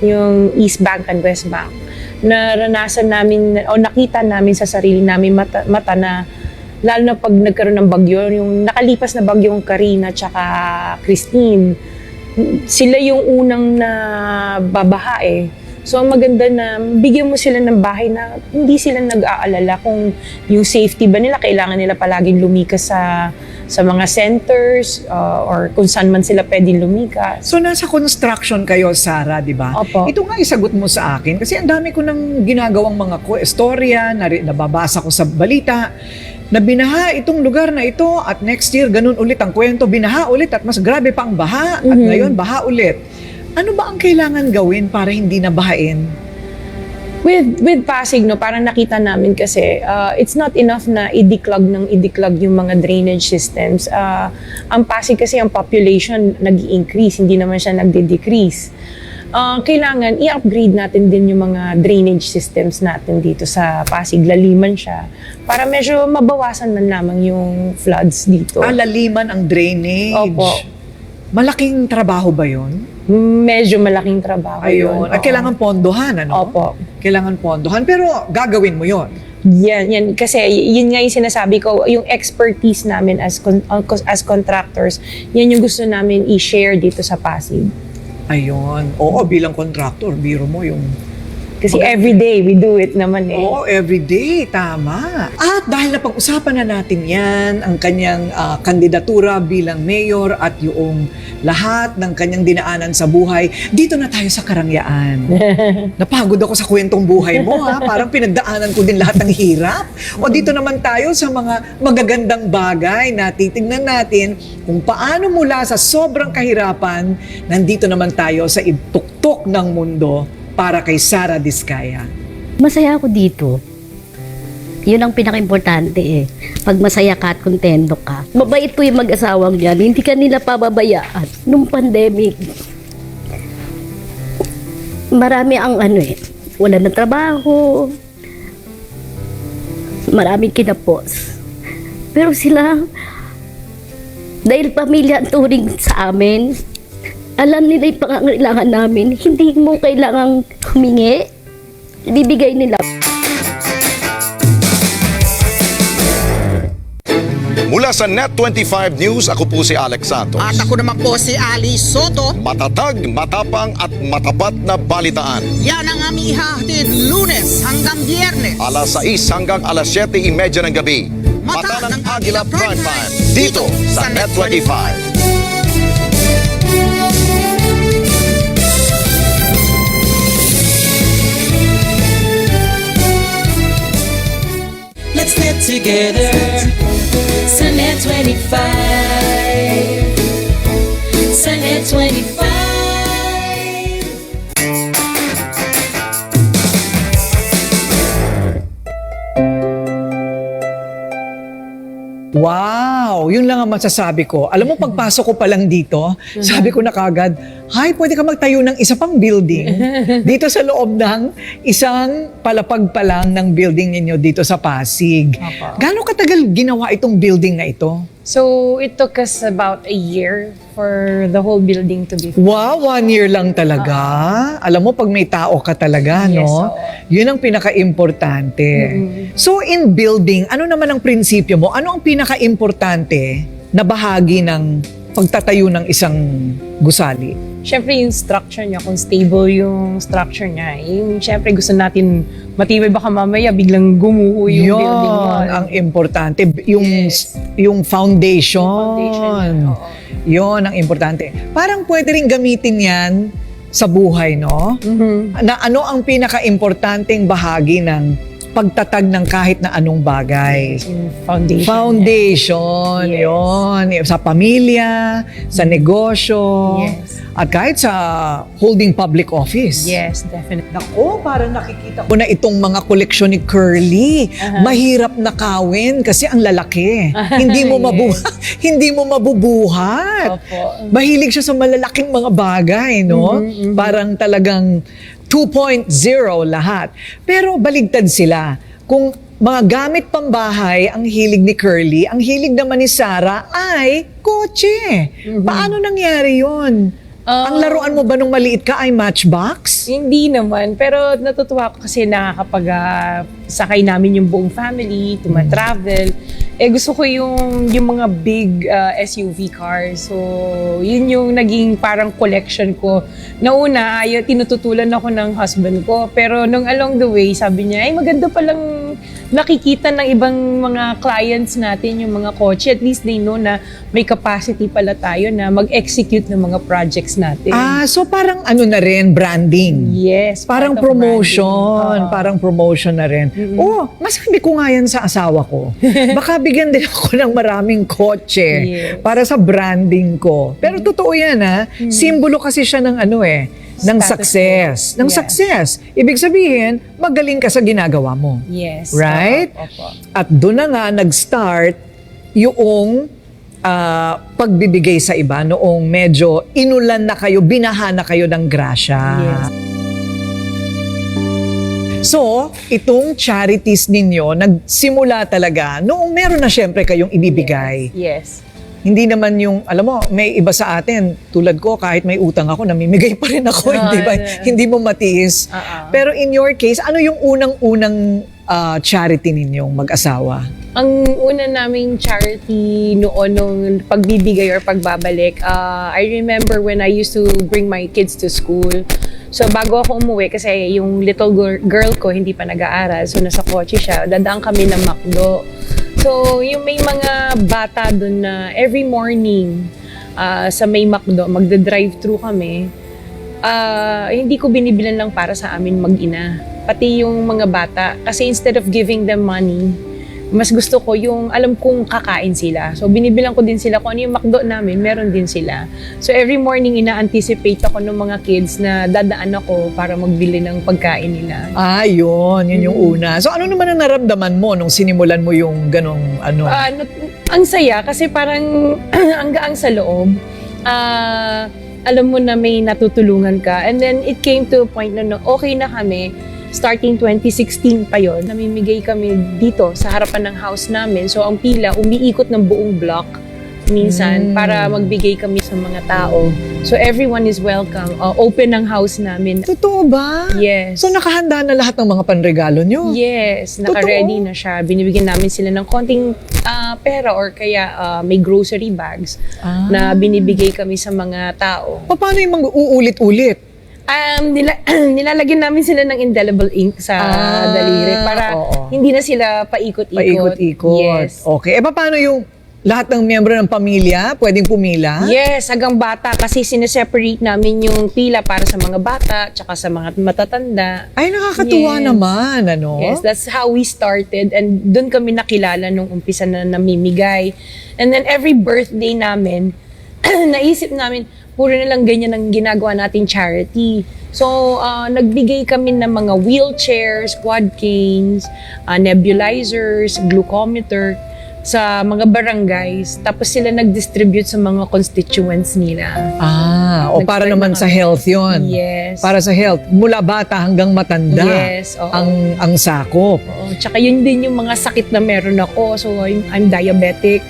yung East Bank and West Bank. Naranasan namin o nakita namin sa sarili namin mata na lalo na pag nagkaroon ng bagyo, yung nakalipas na bagyong Karina tsaka Christine, sila yung unang na babaha eh. So ang maganda na bigyan mo sila ng bahay na hindi sila nag-aalala kung yung safety ba nila, kailangan nila palaging lumikas sa mga centers or kung saan man sila pwedeng lumikas. So, nasa construction kayo, Sarah, di ba? Opo. Ito nga isagot mo sa akin kasi ang dami ko nang ginagawang mga istorya, nababasa ko sa balita, na binaha itong lugar na ito at next year, ganun ulit ang kwento, binaha ulit at mas grabe pa ang baha at ngayon, baha ulit. Ano ba ang kailangan gawin para hindi nabahain? With Pasig, no, parang nakita namin kasi it's not enough na i-declog yung mga drainage systems. Ang Pasig kasi ang population nag-i-increase, hindi naman siya nagde-decrease. Kailangan i-upgrade natin din yung mga drainage systems natin dito sa Pasig, laliman siya, para medyo mabawasan man lamang yung floods dito. Laliman ang drainage. Opo. Malaking trabaho ba yun? Medyo malaking trabaho yun. Ayun. At kailangan pondohan, ano? Opo. Kailangan pondohan. Pero gagawin mo yon. Yan. Kasi yun nga yung sinasabi ko, yung expertise namin as contractors, yan yung gusto namin i-share dito sa Pasig. Ayun. Oo, bilang contractor, biro mo yung... Kasi everyday we do it naman eh. Oo, everyday. Tama. At dahil napag-usapan na natin yan, ang kanyang kandidatura bilang mayor at yung lahat ng kanyang dinaanan sa buhay, dito na tayo sa Karangyaan. Napagod ako sa kwentong buhay mo, ha? Parang pinagdaanan ko din lahat ng hirap. O dito naman tayo sa mga magagandang bagay na titignan natin kung paano mula sa sobrang kahirapan, nandito naman tayo sa ituktok ng mundo para kay Sarah Diskaya. Masaya ako dito. Yun ang pinaka-importante eh. Pag masaya ka at kontento ka. Mabait po yung mag-asawang yan. Hindi ka nila pababayaan. Nung pandemic, marami ang wala na trabaho. Maraming kinapos. Pero sila, dahil pamilya ang turing sa amin, alam nila yung pangangailangan namin. Hindi mo kailangang humingi. Ibibigay nila. Mula sa Net25 News, ako po si Alex Santos. At ako naman po si Ali Soto. Matatag, matapang at matapat na balitaan. Yan ang aming ihahatid Lunes hanggang Biyernes. Alas 6 hanggang alas 7:30 ng gabi. Mata ng Agila Prime Time. Dito sa Net25. Let's knit together. Sa Net25. Sa Net25. Wow! Yun lang ang masasabi ko. Alam mo, pagpasok ko pa lang dito, sabi ko na kagad, "Hay, pwede ka magtayo ng isa pang building dito sa loob ng isang palapag pa lang ng building ninyo dito sa Pasig." Gaano katagal ginawa itong building na ito? So it took us about a year for the whole building to be finished. Wow, 1 year lang talaga. Alam mo, pag may tao ka talaga, Yes, no? oo. Yun ang pinaka-importante. So in building, ano naman ang prinsipyo mo? Ano ang pinaka-importante na bahagi ng pagtatayo ng isang gusali? Siyempre yung structure niya, kung stable yung structure niya. Yung siyempre gusto natin matibay, baka mamaya biglang gumuho yung building mo. Yun ang importante. Yung, Yes. yung foundation. Foundation niya, oo. Yun ang importante. Parang pwede rin gamitin yan sa buhay, no? Na ano ang pinaka-importanteng bahagi ng pagtatag ng kahit na anong bagay. Yung foundation. Foundation, Yes. yon. Sa pamilya, sa negosyo, Yes. at kahit sa holding public office. Yes, definitely. Nako, parang nakikita ko na itong mga koleksyon ni Curly. Mahirap nakawin kasi ang lalaki. Hindi mo hindi mo mabubuhat. Opo. Mahilig siya sa malalaking mga bagay, no? Parang talagang 2.0 lahat. Pero baligtad sila. Kung mga gamit pambahay ang hilig ni Curly, ang hilig naman ni Sarah ay kotse. Paano nangyari yun? Ang laruan mo ba nung maliit ka ay Matchbox? Hindi naman, pero natutuwa ako kasi sakay namin yung buong family, tumatravel. Gusto ko yung mga big SUV cars. So, yun yung naging parang collection ko. Nauna, tinututulan ako ng husband ko. Pero nung along the way, sabi niya, ay maganda palang nakikita ng ibang mga clients natin yung mga kotse. At least they know na may capacity pala tayo na mag-execute ng mga projects natin. So parang ano na rin, branding. Yes. Parang part of promotion. branding. Parang promotion na rin. Masabi ko nga yan sa asawa ko. Baka bigyan din ako ng maraming kotse Yes. para sa branding ko. Pero totoo yan, ha? Simbolo kasi siya ng ng Status success. quo. Ng Yeah. success. Ibig sabihin, magaling ka sa ginagawa mo. Yes. Right? Opo. At doon na nga nag-start yung pagbibigay sa iba noong medyo inulan na kayo, binaha na kayo ng grasya. Yes. So, itong charities ninyo, nagsimula talaga noong meron na syempre kayong ibibigay. Yes. Hindi naman yung, alam mo, may iba sa atin, tulad ko, kahit may utang ako, namimigay pa rin ako, hindi ba? Hindi mo matiis. Pero in your case, ano yung unang-unang charity ninyong mag-asawa? Ang una naming charity noon nung pagbibigay or pagbabalik, I remember when I used to bring my kids to school. So bago ako umuwi, kasi yung little girl ko hindi pa nag-aaral, so nasa kotse siya, dadaan kami ng McDo. So yung may mga bata doon na every morning sa may McDo, magda-drive-thru kami, hindi ko binibilan lang para sa amin mag-ina. Pati yung mga bata, kasi instead of giving them money, mas gusto ko yung alam kong kakain sila. So binibilang ko din sila kung ano yung McDo namin, meron din sila. So every morning ina-anticipate ako ng mga kids na dadaan ako para magbili ng pagkain nila. Yun yung una. So ano naman ang naramdaman mo nung sinimulan mo yung ganong ano? Ang saya kasi parang ang gaang sa loob. Alam mo na may natutulungan ka. And then it came to a point na okay na kami. Starting 2016 pa yon, namimigay kami dito sa harapan ng house namin. So ang pila, umiikot ng buong block minsan para magbigay kami sa mga tao. So everyone is welcome. Open ang house namin. Totoo ba? Yes. So nakahanda na lahat ng mga panregalo nyo? Yes, naka-ready na siya. Binibigyan namin sila ng konting pera or kaya may grocery bags na binibigay kami sa mga tao. Paano yung uulit-ulit? Nilalagyan namin sila ng indelible ink sa daliri para hindi na sila paikot-ikot. Paikot-ikot. Yes. Okay. Paano yung lahat ng miyembro ng pamilya pwedeng pumila? Yes, hanggang bata kasi sineseparate namin yung pila para sa mga bata tsaka sa mga matatanda. Ay, nakakatuwa naman, ano? Yes, that's how we started and doon kami nakilala nung umpisa na namimigay. And then every birthday namin, naisip namin, puro na lang ganyan ang ginagawa nating charity. So, nagbigay kami ng mga wheelchairs, quad canes, nebulizers, glucometer sa mga barangays. Tapos sila nag-distribute sa mga constituents nila. O para naman sa health yon. Yes. Para sa health. Mula bata hanggang matanda. Yes, oo. Ang sakop. Tsaka yun din yung mga sakit na meron ako. So, I'm diabetic.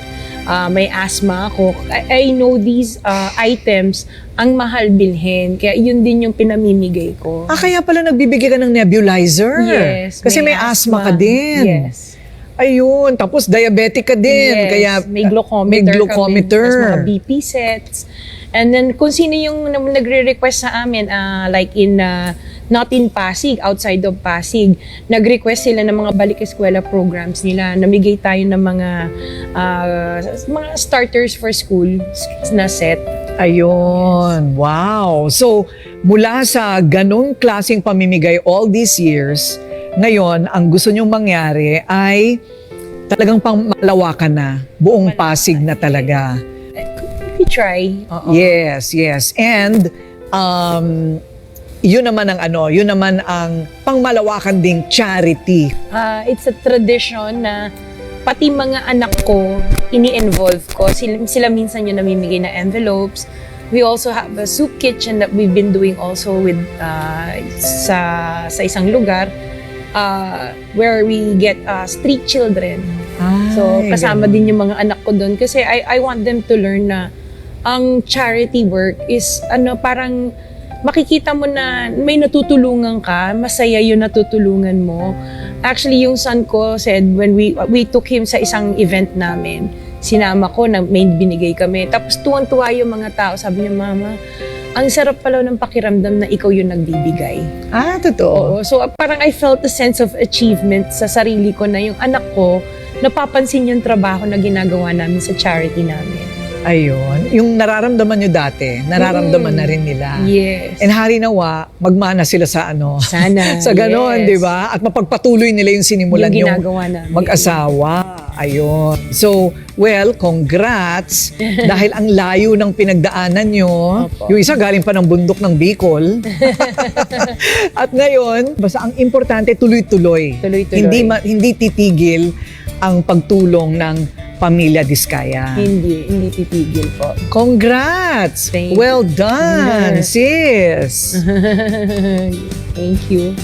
May asthma ako. I know these items, ang mahal bilhin. Kaya yun din yung pinamimigay ko. Kaya pala nagbibigay ka ng nebulizer? Yes. Kasi may asthma ka din. Yes. Ayun. Tapos diabetic ka din. Yes. Kaya may glucometer kami. Tapos mga BP sets. And then kung sino yung nagre-request sa amin, like in not in Pasig, outside of Pasig, nag-request sila ng mga balik-eskwela programs nila. Namigay tayo ng mga starters for school na set. Ayun. Wow. So, mula sa ganong klaseng pamimigay all these years, ngayon, ang gusto nyong mangyari ay talagang pangmalawakan na, buong Pasig na talaga. We try. Yes, yes. And yun naman ang pangmalawakan ding charity. It's a tradition na pati mga anak ko, ini-involve ko. Sila minsan yung namimigay na envelopes. We also have a soup kitchen that we've been doing also with sa isang lugar where we get street children. So kasama din yung mga anak ko doon kasi I want them to learn na ang charity work is parang makikita mo na may natutulungan ka, masaya yung natutulungan mo. Actually, yung son ko said when we took him sa isang event namin, sinama ko na may binigay kami. Tapos tuwang-tuwa yung mga tao. Sabi niya, Mama, ang sarap pala ng pakiramdam na ikaw yung nagbibigay. Totoo. Oo. So parang I felt a sense of achievement sa sarili ko na yung anak ko, napapansin yung trabaho na ginagawa namin sa charity namin. Ayun. Yung nararamdaman nyo dati, nararamdaman na rin nila. Yes. And hari nawa, magmana sila sa Sana. sa ganon, Yes. di ba? At mapagpatuloy nila yung sinimulan Yung yung ginagawa namin. mag-asawa. Ayun. So, well, congrats. Dahil ang layo ng pinagdaanan nyo. Yung isa galing pa ng bundok ng Bicol. At ngayon, basta ang importante, tuloy-tuloy. Tuloy-tuloy. Hindi titigil ang pagtulong ng Pamilya Diskaya. Hindi titigil po. Congrats! Thank Well done, sis! Thank you.